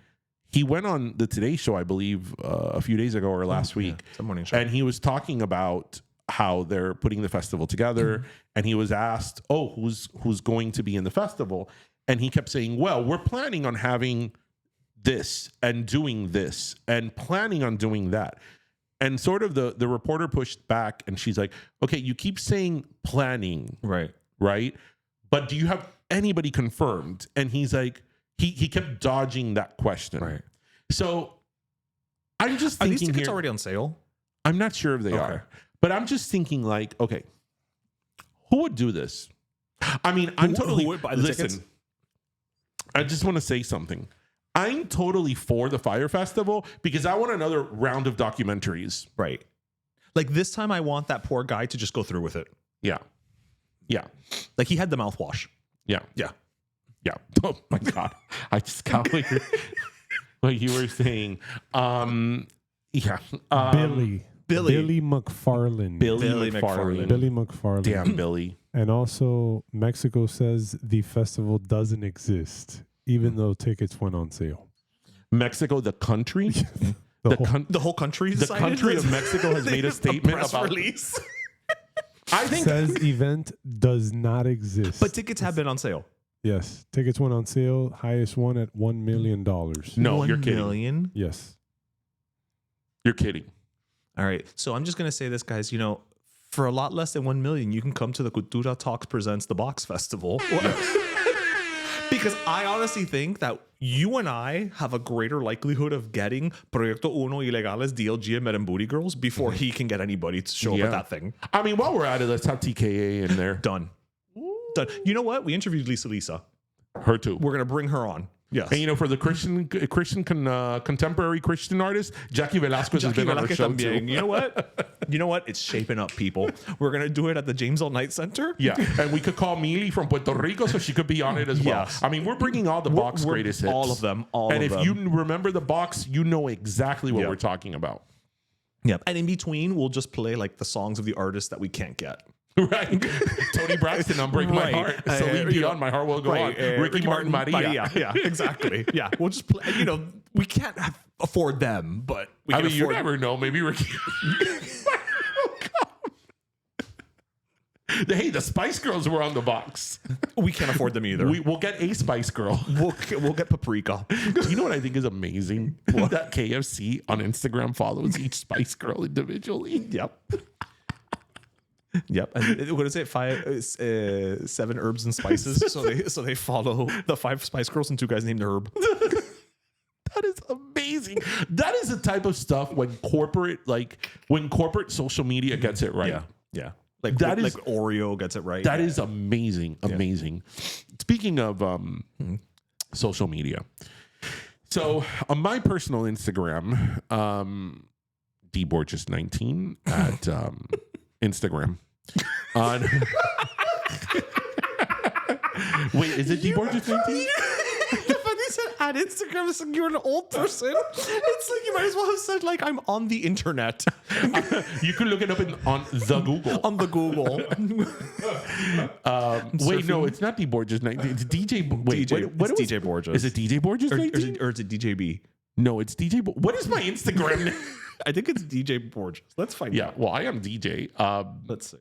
he went on the Today Show, I believe, a few days ago or last week.
Some morning show.
And he was talking about how they're putting the festival together. And he was asked, oh, who's going to be in the festival? And he kept saying, well, we're planning on having this and doing this and planning on doing that. And sort of the reporter pushed back and she's like, okay, you keep saying planning. Right? But do you have anybody confirmed? And he's like, he kept dodging that question.
Right.
So I'm just
Are
thinking
these tickets
here,
already on sale?
I'm not sure if they are, but I'm just thinking like, okay, who would do this? I mean,
Who would buy the tickets?
I just want to say something. I'm totally for the Fyre Festival because I want another round of documentaries.
Right. Like this time I want that poor guy to just go through with it.
Yeah. Yeah.
Like he had the mouthwash.
Yeah.
Yeah.
Yeah. Oh my God. I just got what you were saying. Yeah.
Billy. Billy McFarland.
Billy McFarland.
Billy McFarland.
Damn, Billy.
And also, Mexico says the festival doesn't exist, even though tickets went on sale.
Mexico, the country?
The whole country
The country of Mexico has made a statement about
release.
I think
says event does not exist.
But tickets have been on sale.
Yes, tickets went on sale. Highest one at $1 million.
no,
$1
you're kidding.
million?
Yes.
You're kidding.
All right. So I'm just going to say this, guys. You know, for a lot less than 1 million, you can come to the Cultura Talks Presents the Box Festival. Because I honestly think that you and I have a greater likelihood of getting Proyecto Uno Ilegales, DLG, and Merembooty Girls before he can get anybody to show up at that thing.
I mean, while we're at it, let's have TKA in there.
Done. You know what? We interviewed Lisa.
Her too.
We're going to bring her on. Yes.
And you know, for the contemporary Christian artist, Jackie Velasquez has been on our show too.
You know what? You know what? It's shaping up, people. We're gonna do it at the James L. Knight Center.
Yeah, and we could call Mili from Puerto Rico, so she could be on it as well.
Yes.
I mean, we're bringing all the box greatest hits,
all of them.
And if you remember the box, you know exactly what we're talking about.
Yep. And in between, we'll just play like the songs of the artists that we can't get.
Right, Tony Braxton, "Unbreak My Heart." Celine Dion, "My Heart Will Go On." Ricky Martin, "Maria."
Yeah, exactly. Yeah, we'll just play. You know, we can't afford them, but we
I
can
mean, you
afford.
never know. Maybe Ricky. Hey, the Spice Girls were on the box.
We can't afford them either.
We'll get a Spice Girl.
We'll get Paprika.
Do you know what I think is amazing? That KFC on Instagram follows each Spice Girl individually.
Yep. Yep. And what is it? 7 herbs and spices. So they follow the 5 Spice Girls and 2 guys named Herb.
That is amazing. That is the type of stuff when corporate social media gets it right.
Yeah. Like Oreo gets it right.
That is amazing. Amazing. Speaking of social media. So on my personal Instagram, dborges19 at Instagram. Wait, is it dborges19?
He said at Instagram, it's like you're an old person. It's like you might as well have said like I'm on the internet.
You can look it up on the Google.
On the Google.
Wait, no, it's not dborges19. It's DJ. Wait,
it's DJ Borges.
Is it DJ Borges19?
Or is it DJB?
No, it's DJ. What is my Instagram name?
I think it's DJ Borges. Let's find out.
Well, I am DJ.
Let's see.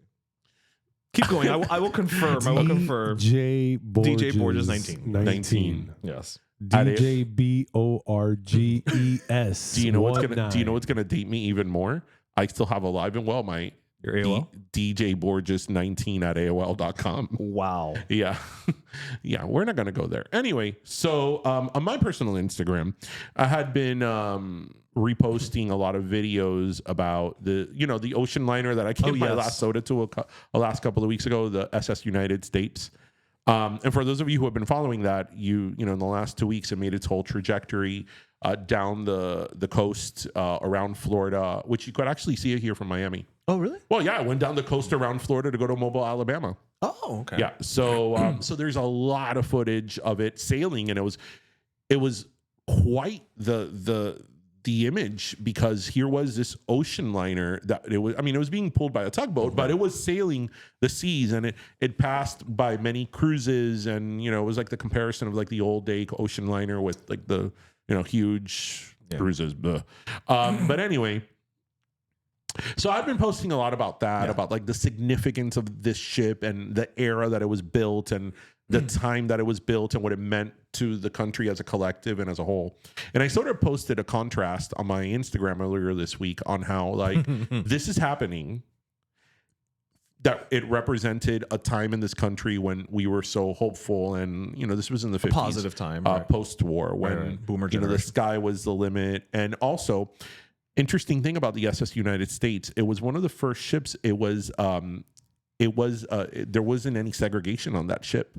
Keep going. I will confirm.
DJ
Borges
19.
Yes.
DJ BORGES.
Do you know what's gonna date me even more? I still have alive and well my
your AOL?
DJ Borges19 at AOL.com.
Wow.
Yeah. Yeah, we're not gonna go there. Anyway, so on my personal Instagram, I had been reposting a lot of videos about the ocean liner that I gave my last soda to a last couple of weeks ago, the SS United States. And for those of you who have been following that, in the last 2 weeks, it made its whole trajectory down the coast around Florida, which you could actually see it here from Miami.
Oh, really?
Well, yeah, I went down the coast around Florida to go to Mobile, Alabama.
Oh, okay.
Yeah, so so there's a lot of footage of it sailing, and it was quite the image, because here was this ocean liner that it was being pulled by a tugboat, but it was sailing the seas, and it passed by many cruises, and it was like the comparison of like the old day ocean liner with like the huge cruises. But anyway, so I've been posting a lot about that, about like the significance of this ship and the era that it was built and the time that it was built and what it meant to the country as a collective and as a whole. And I sort of posted a contrast on my Instagram earlier this week on how like this is happening, that it represented a time in this country when we were so hopeful, and this was in the 50s,
positive time,
post-war, when
Boomer
the sky was the limit. And also, interesting thing about the SS United States, it was one of the first ships. There wasn't any segregation on that ship.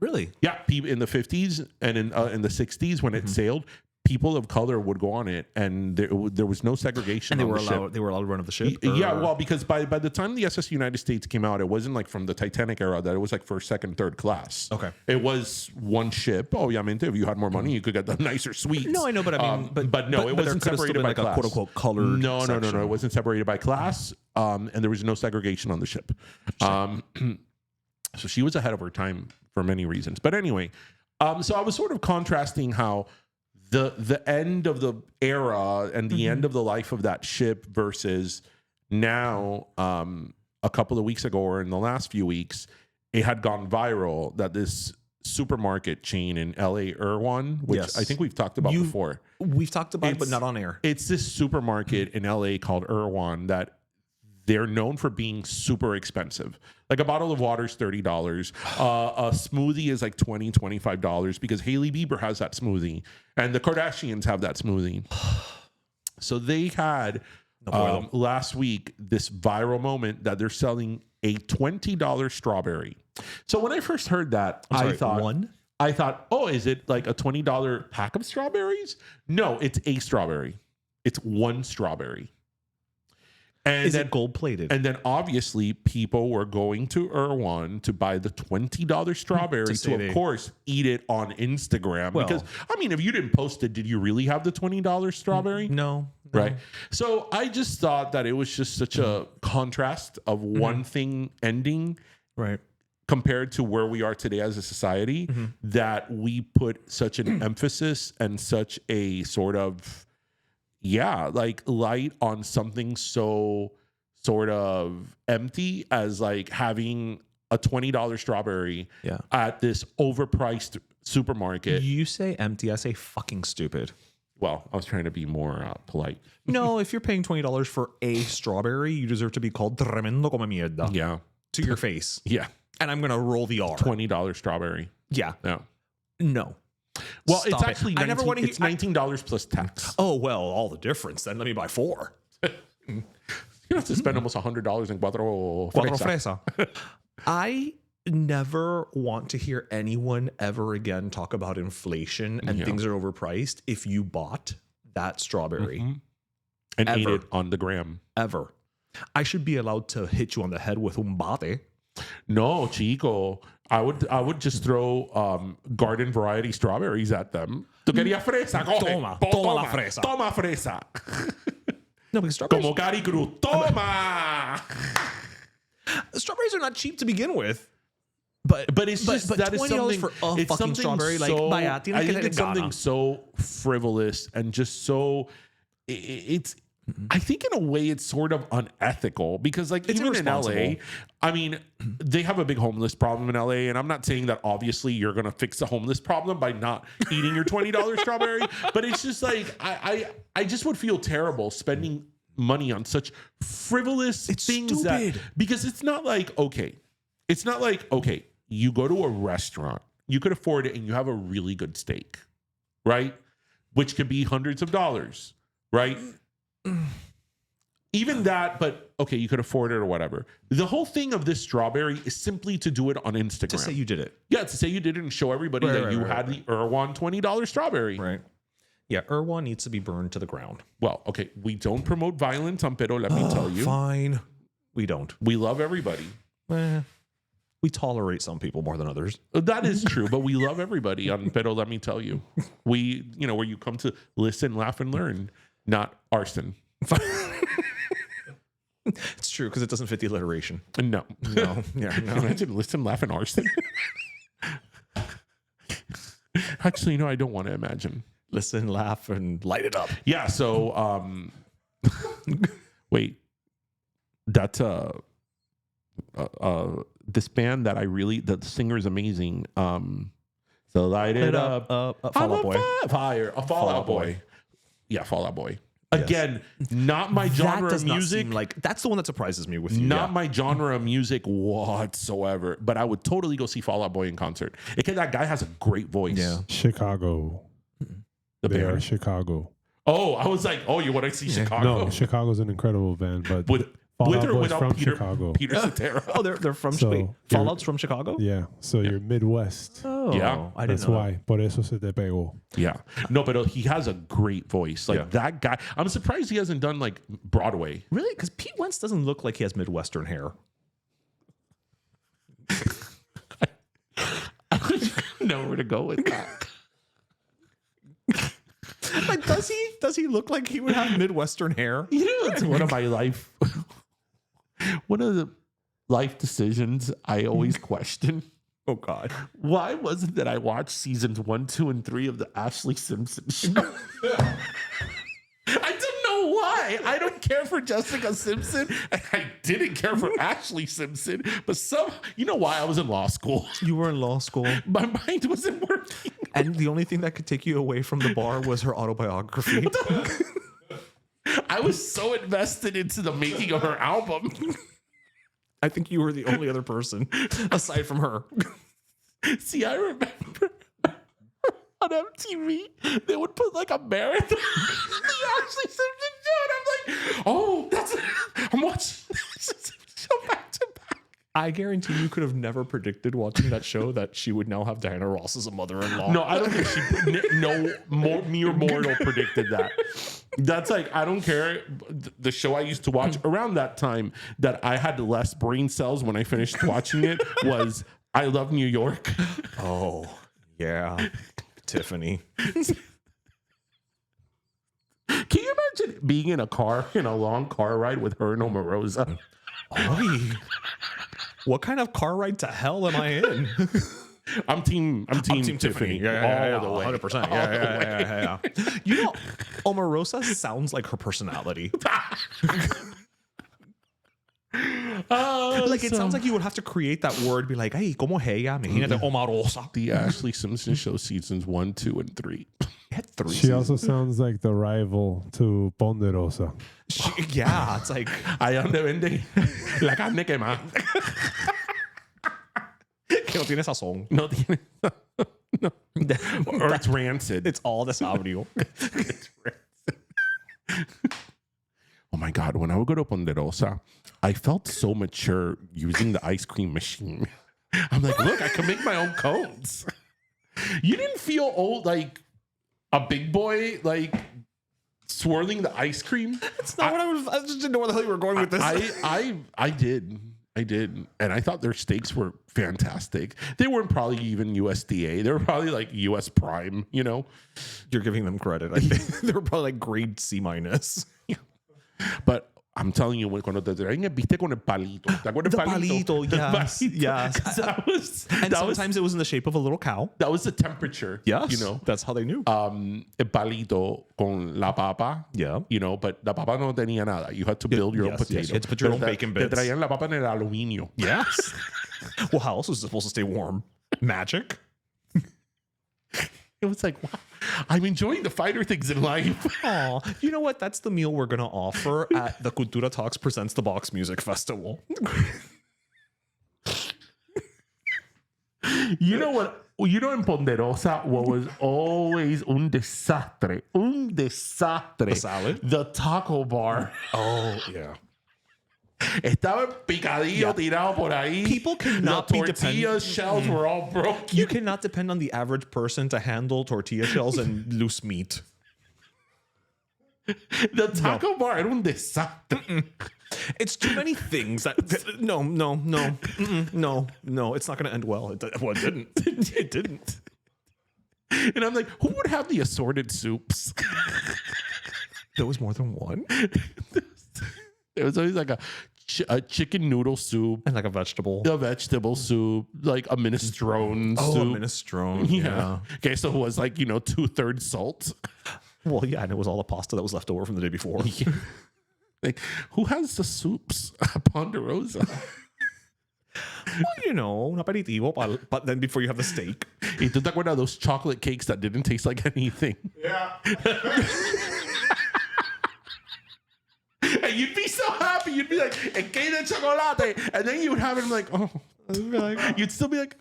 Really?
Yeah, in the 50s and in the 60s when it sailed, people of color would go on it, and there was no segregation.
And
they were allowed
to run of the ship.
Yeah, well, because by the time the SS United States came out, it wasn't like from the Titanic era that it was like first, second, third class.
Okay,
it was one ship. Obviamente, if you had more money, you could get the nicer suites.
No, I know, but I mean,
but no, it wasn't separated by class.
A quote unquote colored.
No, it wasn't separated by class, and there was no segregation on the ship. So she was ahead of her time for many reasons. But anyway, so I was sort of contrasting how the end of the era and the end of the life of that ship versus now, a couple of weeks ago or in the last few weeks, it had gone viral that this supermarket chain in LA, Erewhon, which I think we've talked about before.
We've talked about it, but not on air. It's
this supermarket in LA called Erewhon that they're known for being super expensive. Like a bottle of water is $30. A smoothie is like $20, $25 because Hailey Bieber has that smoothie and the Kardashians have that smoothie. So they had last week this viral moment that they're selling a $20 strawberry. So when I first heard that, I thought, oh, is it like a $20 pack of strawberries? No, it's a strawberry. It's one strawberry. And
is it gold plated?
And then obviously people were going to Erewhon to buy the $20 strawberry to of course eat it on Instagram. Well, because I mean, if you didn't post it, did you really have the $20 strawberry?
No.
Right. So I just thought that it was just such a contrast of one thing ending.
Right.
Compared to where we are today as a society, that we put such an emphasis and such a sort of like light on something so sort of empty as like having a $20 strawberry at this overpriced supermarket.
You say empty, I say fucking stupid.
Well, I was trying to be more polite.
No, if you're paying $20 for a strawberry, you deserve to be called tremendo come mierda.
Yeah.
To your face.
Yeah.
And I'm going to roll the R.
$20 strawberry.
Yeah.
No. Well, it's actually it's $19 plus tax.
Oh, well, all the difference. Then let me buy 4.
You have to spend almost $100 in cuatro
fresa. I never want to hear anyone ever again talk about inflation and things are overpriced if you bought that strawberry.
And ate it on the gram.
Ever. I should be allowed to hit you on the head with un bate.
No, chico. I would just throw garden variety strawberries at them. ¿Tú querías fresa?
Toma la fresa.
Toma fresa.
No, because strawberries...
Como Gary Cruz. Toma!
Strawberries are not cheap to begin with. But
it's just that is something
for a
it's
fucking strawberry.
So,
like,
I think it's something so frivolous and just so it's. I think in a way it's sort of unethical because like
it's
even in LA, I mean, they have a big homeless problem in LA. And I'm not saying that obviously you're going to fix the homeless problem by not eating your $20 strawberry, but it's just like, I just would feel terrible spending money on such frivolous things
stupid.
Because it's not like, okay, you go to a restaurant, you could afford it and you have a really good steak, right? Which could be hundreds of dollars, right? Even that, but okay, you could afford it or whatever. The whole thing of this strawberry is simply to do it on Instagram.
To say you did it.
Yeah, to say you did it and show everybody that you had the Erewhon $20 strawberry.
Right. Yeah, Erewhon needs to be burned to the ground.
Well, okay, we don't promote violence on Pero, let me tell you.
Fine. We don't.
We love everybody.
We tolerate some people more than others.
That is true, but we love everybody on Pero, let me tell you. We, where you come to listen, laugh, and learn. Not arson.
It's true because it doesn't fit the alliteration.
No.
Yeah, no.
Imagine listen, laugh, and arson. Actually, no, I don't want to imagine.
Listen, laugh, and light it up.
Yeah. So, wait, that's this band that the singer is amazing. So light it up.
Fall Out Boy.
Fire. A Fall Out Boy. Yeah, Fall Out Boy. Again, not my genre of music.
That's the one that surprises me with you.
Not my genre of music whatsoever. But I would totally go see Fall Out Boy in concert. Because that guy has a great voice.
Yeah. Chicago.
They are
Chicago.
Oh, I was like, you want to see Chicago?
No, Chicago's an incredible band, but Fall
With
Out
or
Boy's
without
from
Peter
Chicago.
Peter Cetera.
Oh, they're from
So,
wait,
you're-
Fallout's from Chicago.
Yeah, so you're Midwest.
Oh,
Yeah.
I didn't
That's
know.
why. Por eso se te pegó.
Yeah. No, but he has a great voice. Like
Yeah.
that guy. I'm surprised he hasn't done like Broadway.
Really? Because Pete Wentz doesn't look like he has Midwestern hair.
I don't know where to go with that.
Like, does he look like he would have Midwestern hair?
You know, it's one of my life. One of the life decisions I always question.
Oh God.
Why was it that I watched seasons 1, 2, and 3 of the Ashley Simpson show? I don't know why. I don't care for Jessica Simpson, and I didn't care for Ashley Simpson. But you know why? I was in law school.
You were in law school,
My mind wasn't working.
and the only thing that could take you away from the bar was her autobiography.
I was so invested into the making of her album.
I think you were the only other person aside from her.
See, I remember on MTV, they would put like a marathon the Ashley Simpson show, and I'm like, oh, I'm watching the Simpson show back to back.
I guarantee you could have never predicted watching that show that she would now have Diana Ross as a mother-in-law.
No, I don't think mere mortal predicted that. That's like, I don't care. The show I used to watch around that time that I had less brain cells when I finished watching it was I Love New York.
Oh, yeah. Tiffany.
Can you imagine being in a long car ride with her and Omarosa?
Oy. What kind of car ride to hell am I in?
I'm team Tiffany.
Yeah,
all the way.
100%. Yeah. You know, Omarosa sounds like her personality. Like, it sounds like you would have to create that word, be like, hey, como ella, imagínate Omarosa.
The Ashley Simpson Show seasons 1, 2, and 3.
It had 3
She
seasons.
also sounds like the rival to Ponderosa.
Yeah, it's like,
Allá donde vende la carne quemada.
que no tiene sazón.
No tiene. No. Or it's rancid.
It's all this audio.
Oh my God. When I would go to Ponderosa, I felt so mature using the ice cream machine. I'm like, look, I can make my own cones. You didn't feel old, like a big boy, like swirling the ice cream?
That's not what I just didn't know where the hell you were going with this.
I did. And I thought their steaks were fantastic. They weren't probably even USDA. They were probably like US Prime, you know?
You're giving them credit. I think they were probably like grade C-.
But I'm telling you, cuando te traen el bistec con el palito. ¿Te acuerdas
The
del palito?
palito, yes. Yes.
And
Sometimes it was in the shape of a little cow.
that was the temperature.
Yes.
You know?
That's how they knew.
El palito con la papa.
Yeah.
You know, but la papa no tenía nada. You had to build your own
Yes,
potato.
yes, you had to put your own bacon
Te
bits.
traían la papa en el aluminio.
Yes. Well, how else was it supposed to stay warm? Magic?
It was like, wow, I'm enjoying the finer things in life.
Aw. You know what? That's the meal we're going to offer at the Cultura Talks Presents the Box Music Festival.
You know what? You know, in Ponderosa, what was always un desastre.
The salad?
The taco bar.
Oh, yeah.
Estaba picadillo, tirado por ahí.
People cannot
the
be
tortilla shells were all broken.
You cannot depend on the average person to handle tortilla shells and loose meat.
The taco bar era un desastre.
It's too many things that no, it's not going to end well. It didn't. It didn't.
And I'm like, who would have the assorted soups?
There was more than one,
There was always like a chicken noodle soup,
and like a vegetable.
a vegetable soup, like a minestrone
Oh, a
soup.
minestrone.
Yeah. Okay, so it was like, 2/3 salt.
Well, yeah, and it was all the pasta that was left over from the day before.
Like, who has the soups at Ponderosa?
Well, un aperitivo, but then before you have the steak.
Y tú te acuerdas of those chocolate cakes that didn't taste like anything?
Yeah.
And you'd be so happy. You'd be like, el cake de chocolate. And then you would have it and like, oh. You'd still be like,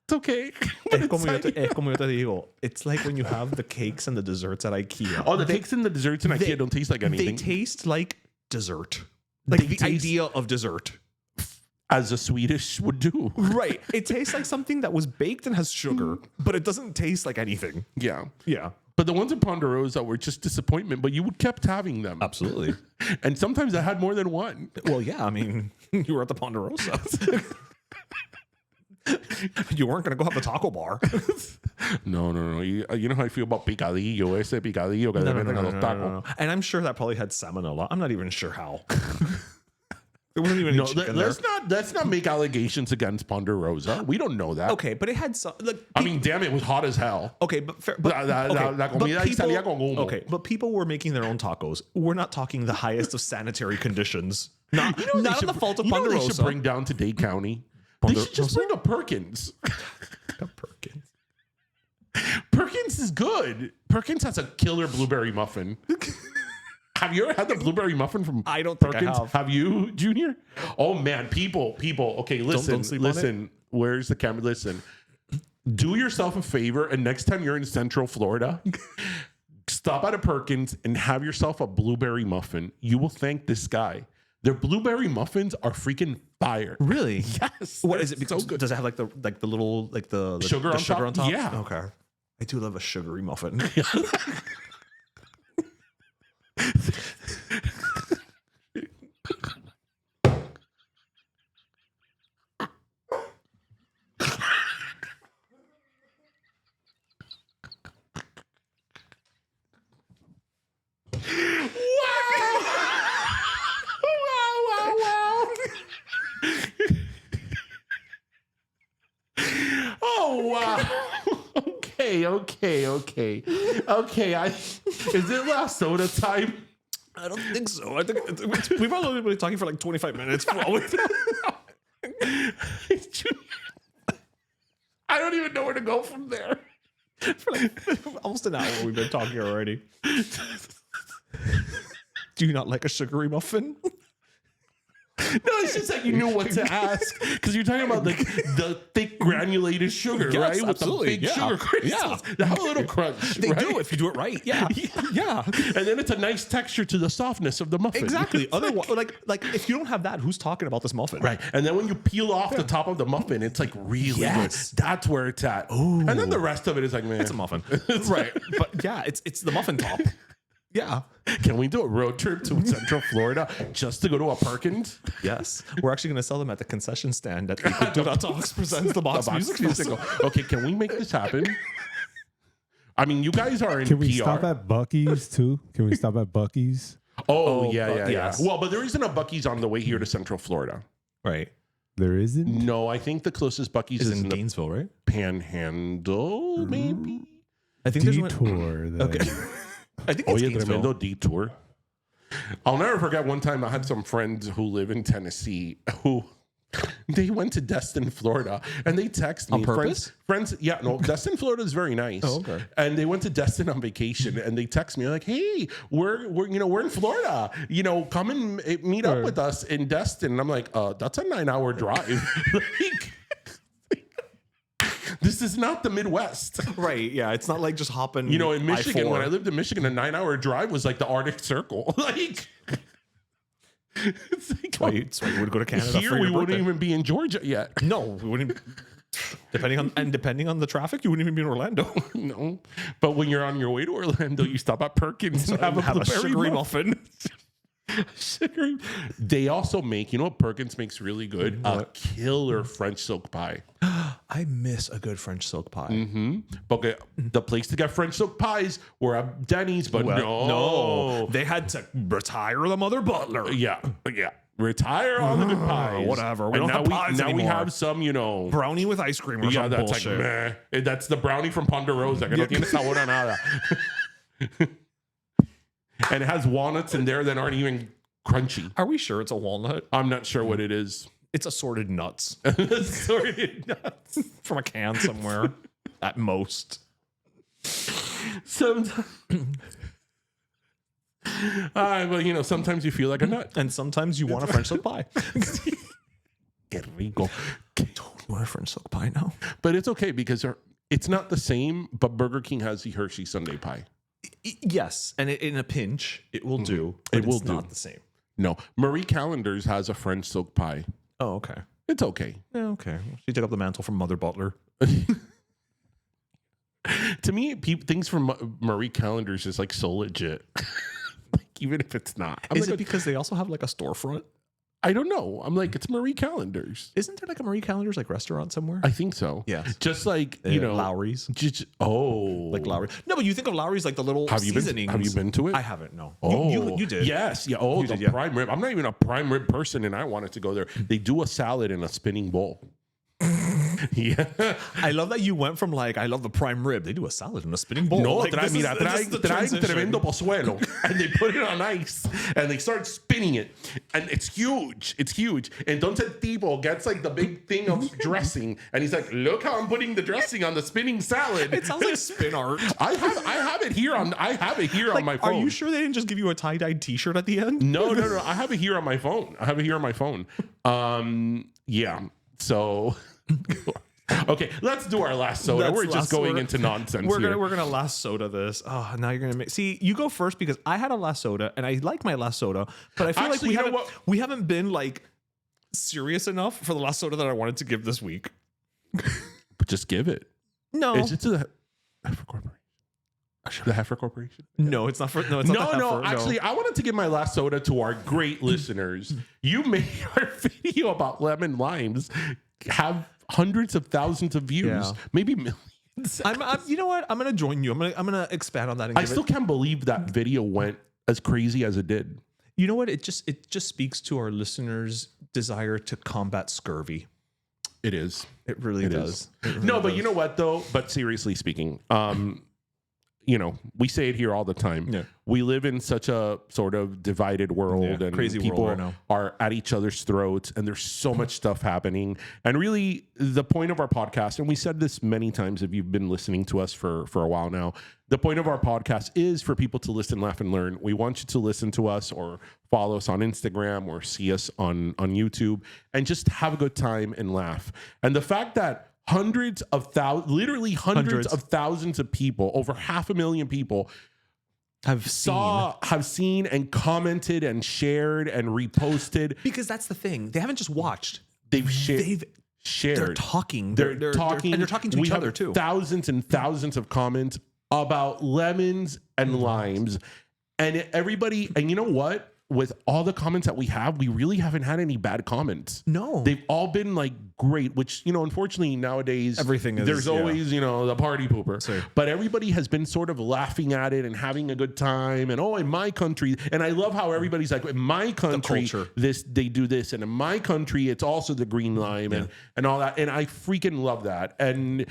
it's okay. But
Es como
inside
yo te digo, it's like when you have the cakes and the desserts at IKEA.
oh, the cakes and the desserts in IKEA don't taste like
They
anything.
taste like dessert. Like
They
the
taste-
idea of dessert.
as a Swedish would do.
Right. It tastes like something that was baked and has sugar, but it doesn't taste like anything.
Yeah.
Yeah.
But the ones in Ponderosa were just disappointment, but you kept having them.
Absolutely.
And sometimes I had more than one.
Well, yeah. I mean, you were at the Ponderosa. You weren't going to go have the taco bar.
No. You know how I feel about picadillo, ese picadillo que le meten a los tacos.
And I'm sure that probably had salmonella. I'm not even sure how. There wasn't even any chicken there.
Let's not make allegations against Ponderosa. We don't know that.
Okay, but it had some. Like,
I mean, damn, it was hot as hell.
okay, but
La comida ahí salía con humo.
okay, but people were making their own tacos. We're not talking the highest of sanitary conditions. Not on the fault of
They
Ponderosa.
should bring down to Dade County. They should just bring a Perkins.
Perkins.
Perkins is good. Perkins has a killer blueberry muffin. Have you ever had the blueberry muffin from
I don't think I
Perkins?
have.
You, Junior? Oh man, people. Okay,
don't sleep on
listen. Where's the camera? Listen. Do yourself a favor, and next time you're in Central Florida, stop at a Perkins and have yourself a blueberry muffin. You will thank this guy. Their blueberry muffins are freaking fire.
Really?
Yes.
What is it? Because
So good.
does it have like the little the
Sugar
the
on
sugar
top?
on top?
Yeah.
Okay. I do love a sugary muffin.
Oh wow. Okay. Is it last soda time?
I don't think so. I think we've only been talking for like 25 minutes. For all we
I don't even know where to go from there.
for like almost an hour we've been talking already. Do you not like a sugary muffin?
No, it's just that you knew what to ask because you're talking about the thick granulated sugar,
Yes,
right? With
absolutely,
the big
yeah.
sugar crystals. They have a little crunch.
They
right?
do if you do it right. Yeah. Yeah.
And then it's a nice texture to the softness of the muffin.
Exactly. Otherwise, like if you don't have that, who's talking about this muffin?
Right. And then when you peel off the top of the muffin, it's like really
Yes.
good. That's where it's at. Ooh. And then the rest of it is like, man.
It's a muffin. Right. But yeah, it's the muffin top. Yeah.
Can we do a road trip to Central Florida just to go to a Perkins?
Yes. We're actually going to sell them at the concession stand at the Cultura Talks presents the Box Music Festival.
Okay, can we make this happen? I mean, you guys are in
Can we
PR.
stop at Bucky's too? Can we stop at Bucky's?
Oh, yeah.
yes.
Well, but there isn't a Bucky's on the way here to Central Florida.
Right.
There isn't.
No, I think the closest Bucky's
Is
is
in
in the
Gainesville, right?
Panhandle, maybe.
I think there's one.
Detour. Then.
Okay. I think
Oh,
it's
yeah,
Gainesville.
tremendo detour. I'll never forget one time I had some friends who live in Tennessee who they went to Destin, Florida, and they text me.
On purpose?
Friends, yeah, no, Destin, Florida is very nice.
Oh, okay.
And they went to Destin on vacation, and they text me like, "Hey, we're in Florida. Come and meet up with us in Destin." And I'm like, that's a 9-hour drive. Like, this is not the Midwest.
Right. Yeah. It's not like just hopping.
In Michigan,
I-4.
when I lived in Michigan, a 9-hour drive was like the Arctic Circle. Like, it's like,
That's why you would go to Canada.
here
for
we
your
wouldn't
birthday.
even be in Georgia yet.
No, we wouldn't. Depending on the traffic, you wouldn't even be in Orlando.
No, but when you're on your way to Orlando, you stop at Perkins and have a blueberry
sugary
muffin. Sugary. They also make, what Perkins makes really good? A killer French silk pie.
I miss a good French silk pie.
Mm-hmm. Okay, the place to get French silk pies were at Denny's, but
No, they had to retire the mother butler.
Yeah. Retire all the good pies.
Whatever. We
And
don't have pies
now we
anymore.
have some,
Brownie with ice cream or
yeah,
some
that's
bullshit.
like, meh. That's the brownie from Ponderosa. Que no tiene sabor a nada. And it has walnuts in there that aren't even crunchy.
Are we sure it's a walnut?
I'm not sure what it is.
It's assorted nuts
Assorted nuts.
from a can somewhere at most.
Sometimes, sometimes you feel like a nut.
And sometimes you want a French silk pie.
Qué rico.
You want a French silk pie now?
But it's okay because it's not the same, but Burger King has the Hershey Sundae pie.
Yes, and in a pinch, it will do.
It
But
will
it's
do.
not the same.
No. Marie Callender's has a French silk pie.
Oh, okay.
It's okay.
Yeah, okay. She took up the mantle from Mother Butler.
To me, things from Marie Callender's is like so legit. Like, even if it's not.
Is it because they also have like a storefront?
I don't know. I'm like, it's Marie Callender's.
Isn't there like a Marie Callender's like restaurant somewhere?
I think so.
Yeah.
Just like, you know.
Lowry's.
Like
Lowry. No, but you think of Lowry's like the little seasonings.
Have you been to it?
I haven't, no.
Oh,
You did.
Yes. Yeah. Oh, the prime rib. I'm not even a prime rib person, and I wanted to go there. They do a salad in a spinning bowl. Yeah.
I love that you went from like, I love the prime rib. They do a salad in a spinning bowl.
No,
like,
traen tremendo pozuelo, and they put it on ice, and they start spinning it, and it's huge. It's huge. Entonces tipo gets like the big thing of dressing, and he's like, "Look how I'm putting the dressing on the spinning salad."
It sounds like spin art.
I have it here on my phone.
Are you sure they didn't just give you a tie-dyed T-shirt at the end?
No. I have it here on my phone. Yeah. So, okay, let's do our last soda. We're just going into nonsense.
We're gonna last soda this. Oh, now you're gonna see. You go first because I had a last soda and I like my last soda, but I feel
Actually,
like we haven't been like serious enough for the last soda that I wanted to give this week.
But just give it.
No,
Is it to the Heifer Corporation? The Heifer Corporation?
No, it's not for. No, it's not the Heifer,
Actually, I wanted to give my last soda to our great listeners. You made our video about lemon limes have hundreds of thousands of views, maybe millions.
You know what? I'm gonna join you. I'm gonna expand on that. And
I still can't believe that video went as crazy as it did.
You know what? It just speaks to our listeners' desire to combat scurvy.
It is.
It really does.
No, but you know what though? But seriously speaking, you know, we say it here all the time.
Yeah.
We live in such a sort of divided world, and
crazy
people
world right now.
are at each other's throats, and there's so much stuff happening. And really, the point of our podcast, and we said this many times if you've been listening to us for a while now, the point of our podcast is for people to listen, laugh, and learn. We want you to listen to us or follow us on Instagram or see us on YouTube and just have a good time and laugh. And the fact that literally hundreds of thousands of people, over 500,000 people have seen and commented and shared and reposted.
Because that's the thing. They haven't just watched.
They've shared.
They're talking.
They're talking.
And they're talking to each other too.
Thousands and thousands of comments about lemons and limes. And everybody, and you know what? With all the comments that we have, we really haven't had any bad comments.
No.
They've all been like great, which, you know, unfortunately nowadays there's always, you know, the party pooper.
Sorry.
But everybody has been sort of laughing at it and having a good time. And in my country, and I love how everybody's like, in my country, they do this. And in my country, it's also the green lime and all that. And I freaking love that. And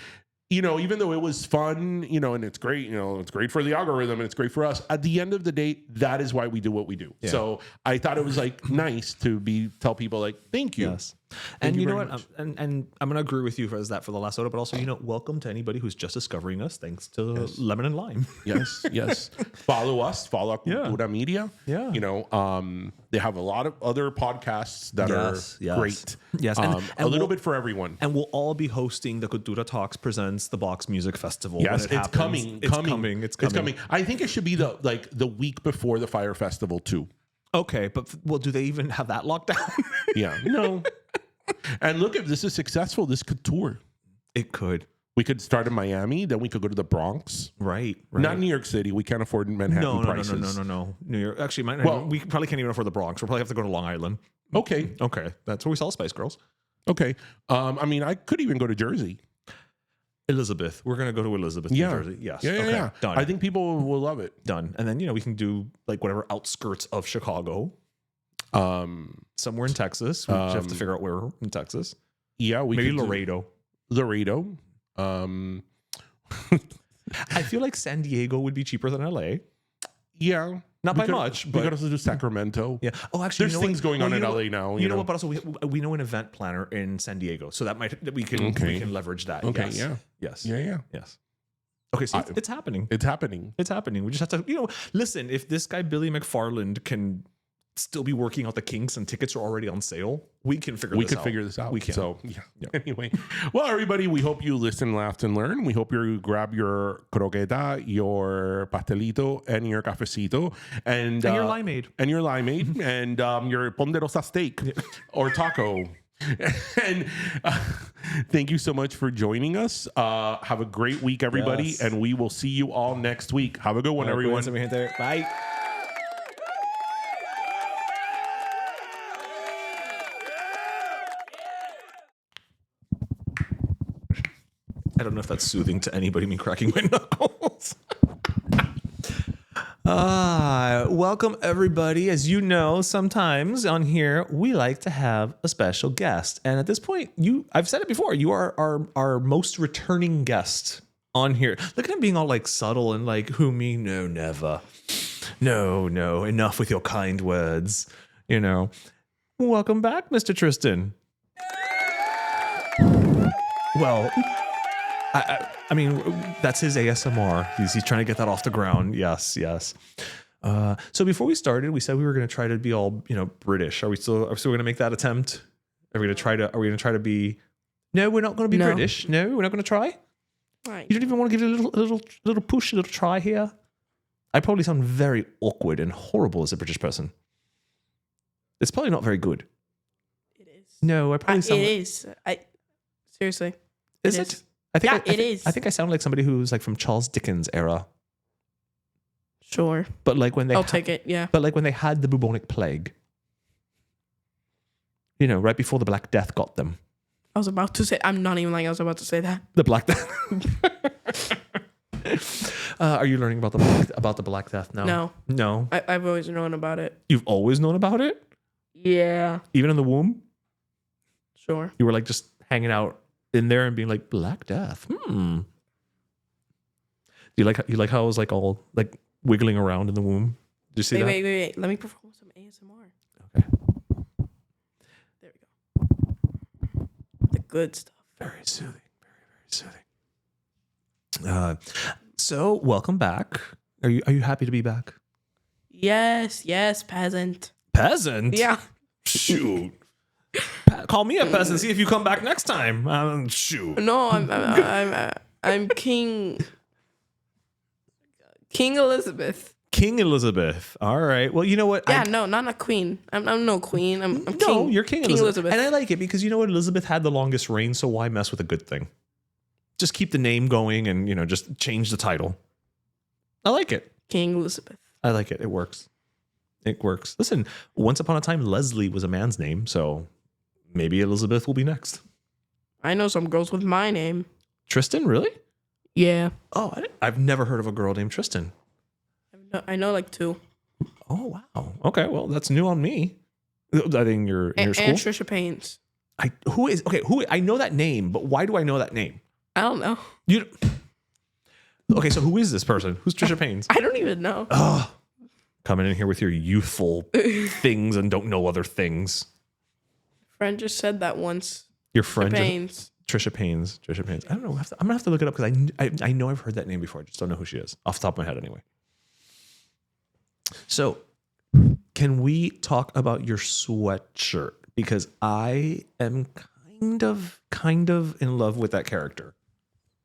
you know, even though it was fun, you know, and it's great, you know, it's great for the algorithm and it's great for us. At the end of the day, that is why we do what we do. Yeah. So I thought it was like nice to tell people like, thank you.
Yes. And you know what? And I'm going to agree with you for the last soda, but also, you know, welcome to anybody who's just discovering us thanks to Lemon and Lime.
Yes. Follow us, follow Cultura Media.
Yeah.
You know, they have a lot of other podcasts that are great.
Yes.
And a little bit for everyone.
And we'll all be hosting the Cultura Talks presents the Box Music Festival.
Yes, it's coming.
It's coming.
I think it should be the week before the Fyre Festival too.
Okay, but do they even have that locked down?
Yeah. No. And look, if this is successful, this could tour.
It could.
We could start in Miami, then we could go to the Bronx.
Right.
Not New York City. We can't afford Manhattan prices.
No. New York. Actually, we probably can't even afford the Bronx. We'll probably have to go to Long Island.
Okay.
That's where we saw Spice Girls.
Okay. I mean, I could even go to Jersey.
Elizabeth. We're going to go to Elizabeth, New Jersey. Yes.
Yeah.
Done.
I think people will love it.
Done. And then, you know, we can do like whatever outskirts of Chicago. Somewhere in Texas. We just have to figure out where in Texas.
Yeah.
Maybe Laredo. I feel like San Diego would be cheaper than LA.
Yeah.
Not by much, but
we could also do Sacramento.
Yeah. Oh, actually,
there's things going on in LA now.
You know what? But also, we know an event planner in San Diego, so we can leverage that.
Okay.
Yes.
Yeah.
Yes.
Yeah.
Yes. Okay. So it's happening.
It's happening.
It's happening. We just have to, listen. If this guy Billy McFarland can still be working out the kinks and tickets are already on sale, we can figure this out.
We can. So, yeah. Anyway, well, everybody, we hope you listen, laughed, and learn. We hope you grab your croqueta, your pastelito, and your cafecito. And
your limeade.
And your limeade. And your ponderosa steak or taco. And thank you so much for joining us. Have a great week, everybody.
Yes.
And we will see you all next week. Have a good one, everyone.
Bye. I don't know if that's soothing to anybody, me cracking my knuckles. Welcome, everybody. As you know, sometimes on here, we like to have a special guest. And at this point, I've said it before, you are our most returning guest on here. Look at him being all like subtle and like, who me? No, never. No, enough with your kind words. You know, welcome back, Mr. Tristan. Well, I mean, that's his ASMR. He's trying to get that off the ground. Yes. So before we started, we said we were going to try to be all, British. Are we still going to make that attempt? Are we going to try to be? No, we're not going to be British. No, we're not going to try.
Right.
You don't even want to give it a little push, a little try here. I probably sound very awkward and horrible as a British person. It's probably not very good.
It is.
No, I probably sound.
It is. Seriously.
Is it? It
is.
I think I sound like somebody who's like from Charles Dickens era.
Sure.
But like when they
I'll take it, yeah.
But like when they had the bubonic plague. Right before the Black Death got them.
I was about to say, I'm not even lying, I was about to say that.
The Black Death. Are you learning about the Black Death now? No.
I've always known about it.
You've always known about it?
Yeah.
Even in the womb?
Sure.
You were like just hanging out in there and being like, Black Death. Do you like how I was like all like wiggling around in the womb? Did you see that?
Wait. Let me perform some ASMR.
Okay.
There we go. The good stuff.
Very soothing. Very, very soothing. So welcome back. Are you happy to be back?
Yes, peasant.
Peasant?
Yeah.
Shoot. Call me a peasant. See if you come back next time. Shoot.
No, I'm King Elizabeth.
King Elizabeth. All right. Well, you know what?
Yeah, no, not a queen. I'm no queen. I'm
no,
king.
You're King Elizabeth. And I like it because you know what? Elizabeth had the longest reign, so why mess with a good thing? Just keep the name going and, just change the title. I like it.
King Elizabeth.
I like it. It works. Listen, once upon a time, Leslie was a man's name, so maybe Elizabeth will be next.
I know some girls with my name.
Tristan, really?
Yeah.
Oh, I've never heard of a girl named Tristan.
I know like two.
Oh, wow. Okay, well, that's new on me. I think in your school.
And Trisha Paynes.
Who I know that name, but why do I know that name?
I don't know.
Okay, so who is this person? Who's Trisha Paynes?
I don't even know.
Oh, coming in here with your youthful things and don't know other things.
Friend just said that once.
Your friend
Paynes.
Trisha Paynes. I don't know. I'm gonna have to look it up because I know I've heard that name before. I just don't know who she is off the top of my head anyway. So, can we talk about your sweatshirt? Because I am kind of in love with that character.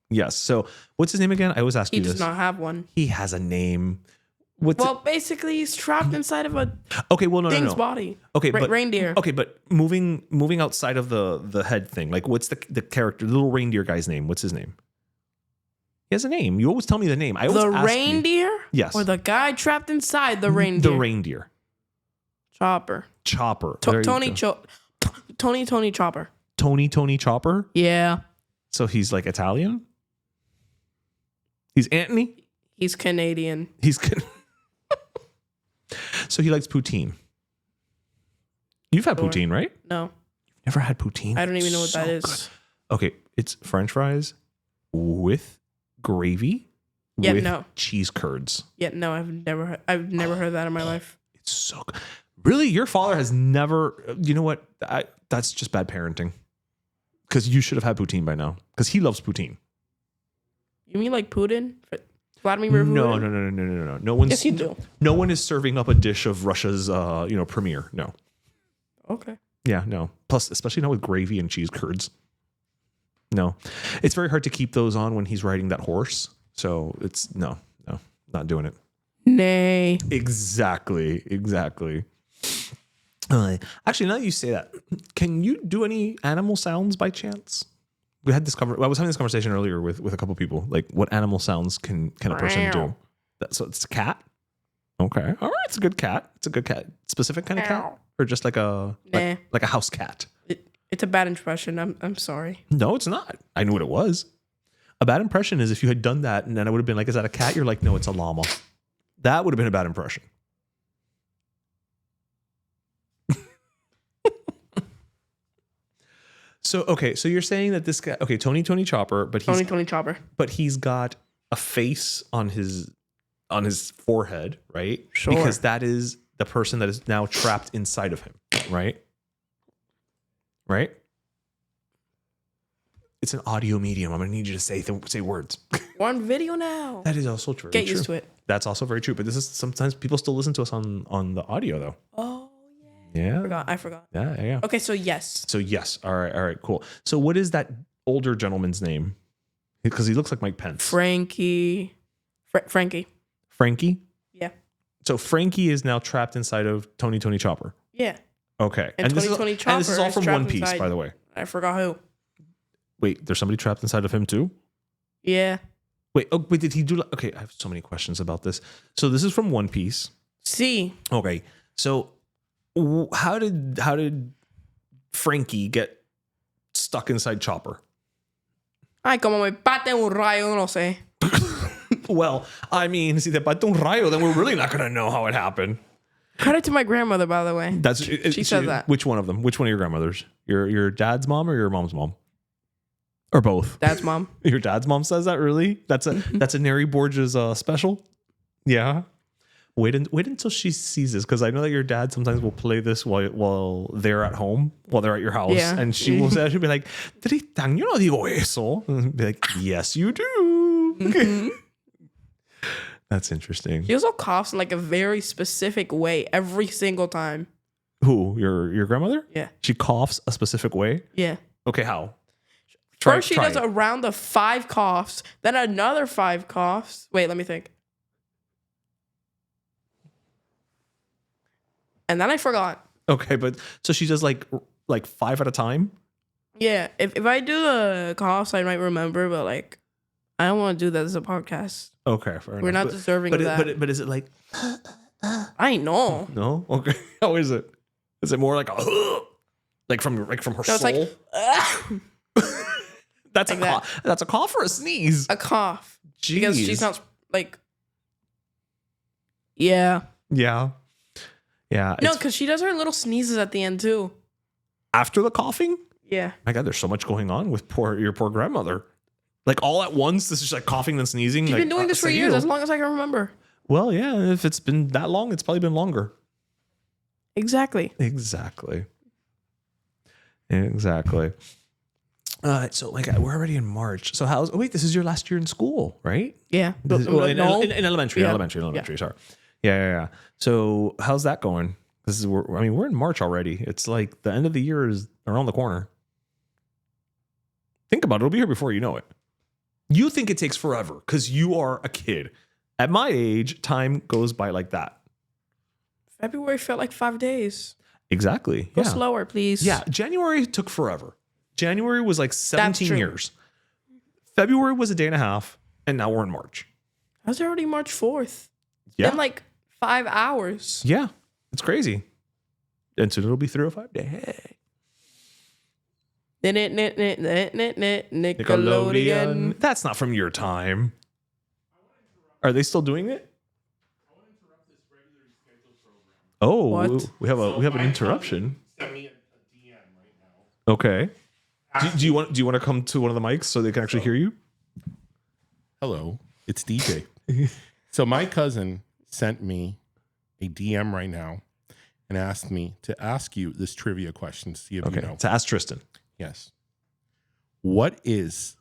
Yes. So, what's his name again? I always ask you this.
He does not have one.
He has a name.
Basically, he's trapped inside of a
thing's
body.
Okay, but
reindeer.
Okay, but moving outside of the head thing, like what's the character, the little reindeer guy's name? What's his name? He has a name. You always tell me the name. I always ask
reindeer?
You. Yes.
Or the guy trapped inside the reindeer?
The reindeer.
Chopper. Tony Chopper.
Tony Chopper?
Yeah.
So he's like Italian? He's Anthony?
He's Canadian.
So he likes poutine. You've had poutine, right?
No.
Never had poutine?
I don't even know what that is.
Good. Okay, it's French fries with gravy with cheese curds.
Yeah, no, I've never heard that in my life.
It's so good. Really? Your father has never... You know what? That's just bad parenting. Because you should have had poutine by now. Because he loves poutine.
You mean like Putin? Vladimir Putin?
No. No one's.
Yes, you do.
No one is serving up a dish of Russia's, premier. No.
Okay.
Yeah, no. Plus, especially not with gravy and cheese curds. No, it's very hard to keep those on when he's riding that horse. So it's no, not doing it.
Nay.
Exactly. Actually, now that you say that, can you do any animal sounds by chance? I was having this conversation earlier with a couple people. Like, what animal sounds can a person do? So it's a cat. Okay, all right, it's a good cat. Specific kind of cat, or just like a like a house cat?
It's a bad impression. I'm sorry.
No, it's not. I knew what it was. A bad impression is if you had done that, and then I would have been like, "Is that a cat?" You're like, "No, it's a llama." That would have been a bad impression. So you're saying that this guy, Tony Chopper, but he's
Tony Chopper,
but he's got a face on his forehead, right?
Sure.
Because that is the person that is now trapped inside of him, right? Right? It's an audio medium. I'm gonna need you to say words.
We're on video now.
That is also true.
Get used to it.
That's also very true. But this is sometimes people still listen to us on the audio though.
Oh
yeah.
I forgot.
Yeah.
Okay, so yes.
All right, cool. So what is that older gentleman's name? Because he looks like Mike Pence.
Frankie. Frankie.
Frankie?
Yeah.
So Frankie is now trapped inside of Tony Chopper.
Yeah.
Okay.
And
this is all from One Piece,
inside,
by the way.
I forgot who.
Wait, there's somebody trapped inside of him too?
Yeah.
Wait, did he do... Okay, I have so many questions about this. So this is from One Piece.
See.
Okay, so how did Frankie get stuck inside Chopper?
Ay, como me pate un rayo, no sé.
Well, I mean, si te pate un rayo, then we're really not going to know how it happened.
Credit to my grandmother, by the way.
She
said that.
Which one of them? Which one of your grandmothers? Your dad's mom or your mom's mom? Or both?
Dad's mom.
Your dad's mom says that, really? That's a Neri Borges special? Yeah. Wait until she sees this, because I know that your dad sometimes will play this while they're at home, while they're at your house, and she'll be like, Tristan, yo no digo eso. And be like, yes, you do.
Mm-hmm.
That's interesting.
She also coughs in like a very specific way every single time.
Who? Your grandmother?
Yeah.
She coughs a specific way?
Yeah.
Okay, how?
First she does a round of 5 coughs, then another 5 coughs. Wait, let me think. And then I forgot.
Okay, but so she does like 5 at a time?
Yeah. If I do the coughs, I might remember, but like I don't want to do that as a podcast.
Okay, fair enough.
We're not deserving of that.
But is it like
I know.
No? Okay. How is it? Is it more like a like from her
So
soul?
it's like
That's
like
a cough. That's a cough or a sneeze?
a cough.
Jeez.
Because she sounds like yeah.
Yeah. Yeah.
No, because she does her little sneezes at the end too.
After the coughing?
Yeah.
My God, there's so much going on with your poor grandmother. Like all at once, this is like coughing and sneezing.
She's
like,
been doing this for years, as long as I can remember.
Well, yeah, if it's been that long, it's probably been longer.
Exactly.
So my God, we're already in March. So wait, this is your last year in school, right?
Yeah.
In elementary,
Yeah.
elementary. Sorry. Yeah. So how's that going? We're in March already. It's like the end of the year is around the corner. Think about it. It'll be here before you know it. You think it takes forever because you are a kid. At my age, time goes by like that.
February felt like 5 days.
Exactly.
Go slower, please.
Yeah. January took forever. January was like 17
true.
years. February was a day and a half. And now we're in March.
I was already March 4th.
Yeah.
In like 5 hours.
Yeah. It's crazy. And soon it'll be 305 day.
Nickelodeon.
That's not from your time. Are they still doing it? Oh,
What?
we have an interruption.
Send me a DM right now.
Okay. Do you want to come to one of the mics so they can actually hear you?
Hello, it's DJ. So my cousin sent me a DM right now and asked me to ask you this trivia question to see if you know.
To ask Tristan.
Yes. What is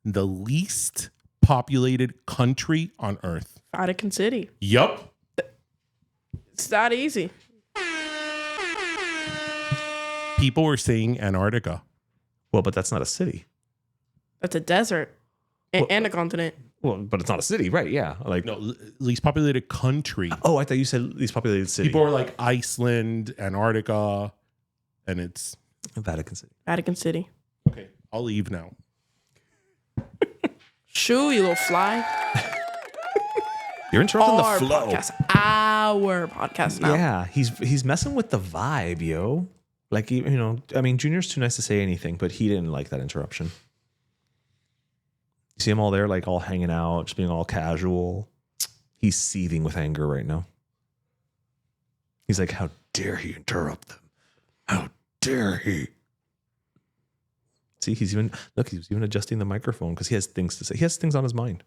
the least populated country on Earth?
Vatican City.
Yup.
It's that easy.
People were saying Antarctica.
Well, but that's not a city.
That's a desert and a continent.
Well, but it's not a city, right? Yeah. Like
No, least populated country.
Oh, I thought you said least populated city.
People are like Iceland, Antarctica, and it's
Vatican City.
Vatican City.
okay. I'll leave now.
Shoo, you little fly.
You're interrupting
Our
the flow.
podcast. Our podcast now.
Yeah, he's messing with the vibe, yo. Like, you know, I mean, Junior's too nice to say anything, but he didn't like that interruption. You see him all there, like all hanging out, just being all casual. He's seething with anger right now. He's like, how dare he interrupt them? How dare he? See, he's even adjusting the microphone because he has things to say. He has things on his mind.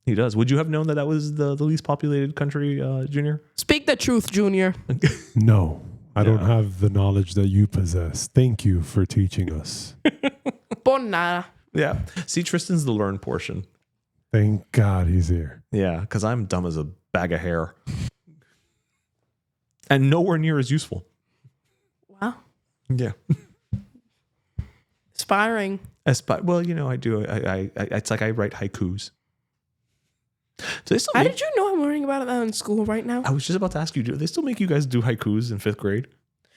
He does. Would you have known that was the least populated country, Junior?
Speak the truth, Junior.
No, I don't have the knowledge that you possess. Thank you for teaching us.
Por nada.
Yeah. See, Tristan's the learned portion.
Thank God he's here.
Yeah, because I'm dumb as a bag of hair. And nowhere near as useful.
Wow.
Yeah.
Aspiring.
Well, you know, I do. I it's like I write haikus. Do they still
How
make,
did you know I'm learning about that in school right now?
I was just about to ask you, do they still make you guys do haikus in 5th grade?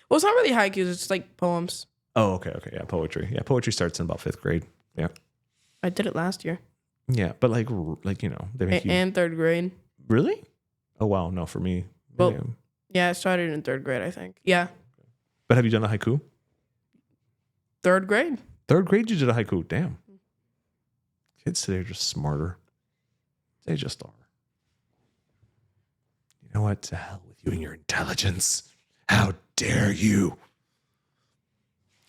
Well, it's not really haikus. It's like poems.
Oh, okay. Yeah, poetry. Yeah, poetry starts in about 5th grade. Yeah.
I did it last year.
Yeah, but like you know, they make you...
And 3rd grade.
Really? Oh, wow. No, for me.
Well,
yeah.
Yeah, I started in 3rd grade, I think. Yeah.
But have you done a haiku?
3rd grade.
3rd grade, you did a haiku. Damn. Kids today are just smarter. They just are. You know what? To hell with you and your intelligence. How dare you?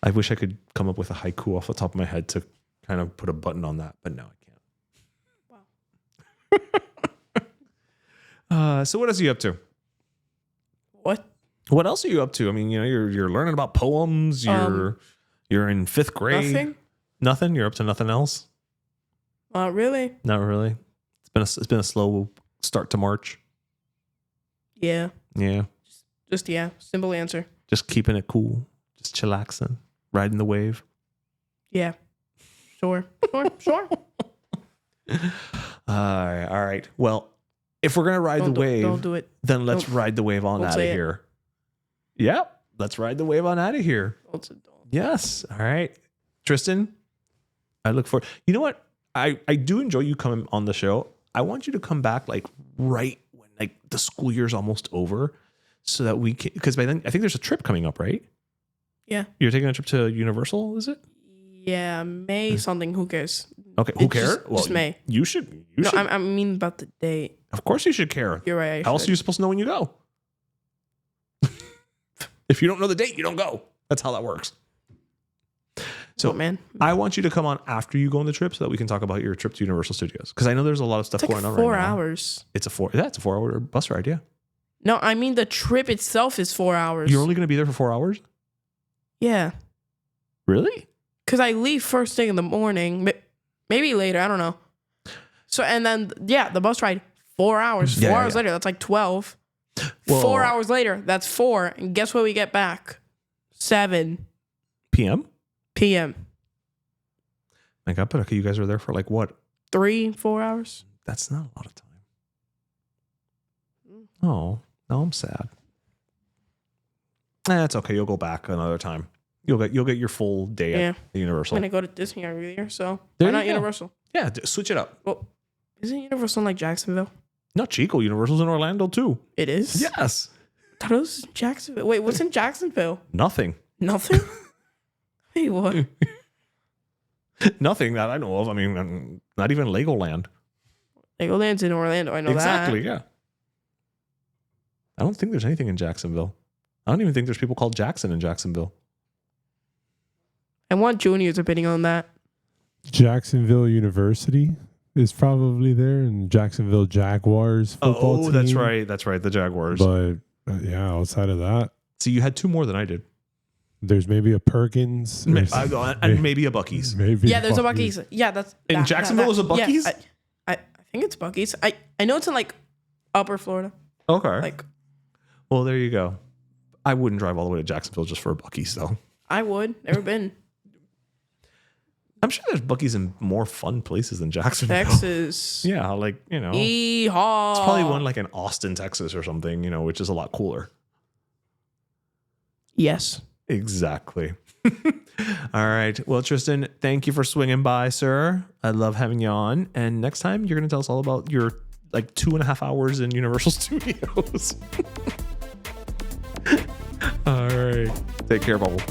I wish I could come up with a haiku off the top of my head to kind of put a button on that, but no, I can't. Wow. So what else are you up to? What else are you up to? I mean, you know, you're learning about poems. You're in 5th grade. Nothing. You're up to nothing else.
Not really.
Not really. It's been a slow start to March.
Yeah.
Yeah.
Just simple answer.
Just keeping it cool. Just chillaxing. Riding the wave.
Yeah. Sure. Sure.
All right. Well, if we're gonna ride the wave,
don't do it.
Then let's ride the wave on out of here. Yep. Let's ride the wave on out of here.
Don't.
Yes. All right. Tristan, I look forward. You know what? I do enjoy you coming on the show. I want you to come back like right when like the school year's almost over so that we can, because by then I think there's a trip coming up, right?
Yeah.
You're taking a trip to Universal, is it?
Yeah, May something. Who cares?
Okay. Who cares?
Just May.
You should.
No, I mean about the date.
Of course you should care.
You're right.
How else are you supposed to know when you go? If you don't know the date, you don't go. That's how that works. So,
man,
I want you to come on after you go on the trip so that we can talk about your trip to Universal Studios. Because I know there's a lot of stuff
it's like
going on right now.
4 hours.
It's a 4-hour bus ride, yeah.
No, I mean the trip itself is 4 hours.
You're only going to be there for 4 hours?
Yeah.
Really?
Because I leave first thing in the morning. Maybe later. I don't know. So, and then, yeah, the bus ride, 4 hours. 4 hours later, that's like 12. Well, 4 hours later, that's 4. And guess what we get back? 7
p.m.?
p.m.
My God, but okay, you guys are there for like what?
3-4 hours?
That's not a lot of time. Oh, now I'm sad. That's okay. You'll go back another time. You'll get your full day at the Universal.
I'm gonna go to Disney every year, so
there
why not Universal?
Yeah, switch it up.
Well, isn't Universal in like Jacksonville?
Not Chico. Universal's in Orlando too.
It is?
Yes.
I thought it was in Jacksonville. Wait, what's in Jacksonville?
Nothing.
Nothing? Wait, what?
Nothing that I know of. I mean, not even Legoland.
Legoland's in Orlando. I know
exactly,
that.
Yeah. I don't think there's anything in Jacksonville. I don't even think there's people called Jackson in Jacksonville.
I want Junior's opinion on that.
Jacksonville University is probably there, and Jacksonville Jaguars football team.
That's right. That's right. The Jaguars.
But yeah, outside of that.
See, you had 2 more than I did.
There's maybe a Perkins.
And maybe a Buc-ee's.
Maybe
Yeah, there's a Buc-ee's. Yeah, that's
in Jacksonville. There's a Buc-ee's.
Yeah, I think it's Buc-ee's. I know it's in like Upper Florida.
Okay.
Like,
well, there you go. I wouldn't drive all the way to Jacksonville just for a Buc-ee's, though.
I would. Never been.
I'm sure there's Buc-ee's in more fun places than Jacksonville.
Texas.
Yeah, like, you know.
Yeehaw.
It's probably one like in Austin, Texas or something, you know, which is a lot cooler.
Yes.
Exactly. All right. Well, Tristan, thank you for swinging by, sir. I love having you on. And next time, you're going to tell us all about your like 2.5 hours in Universal Studios. All right. Take care, Bubble.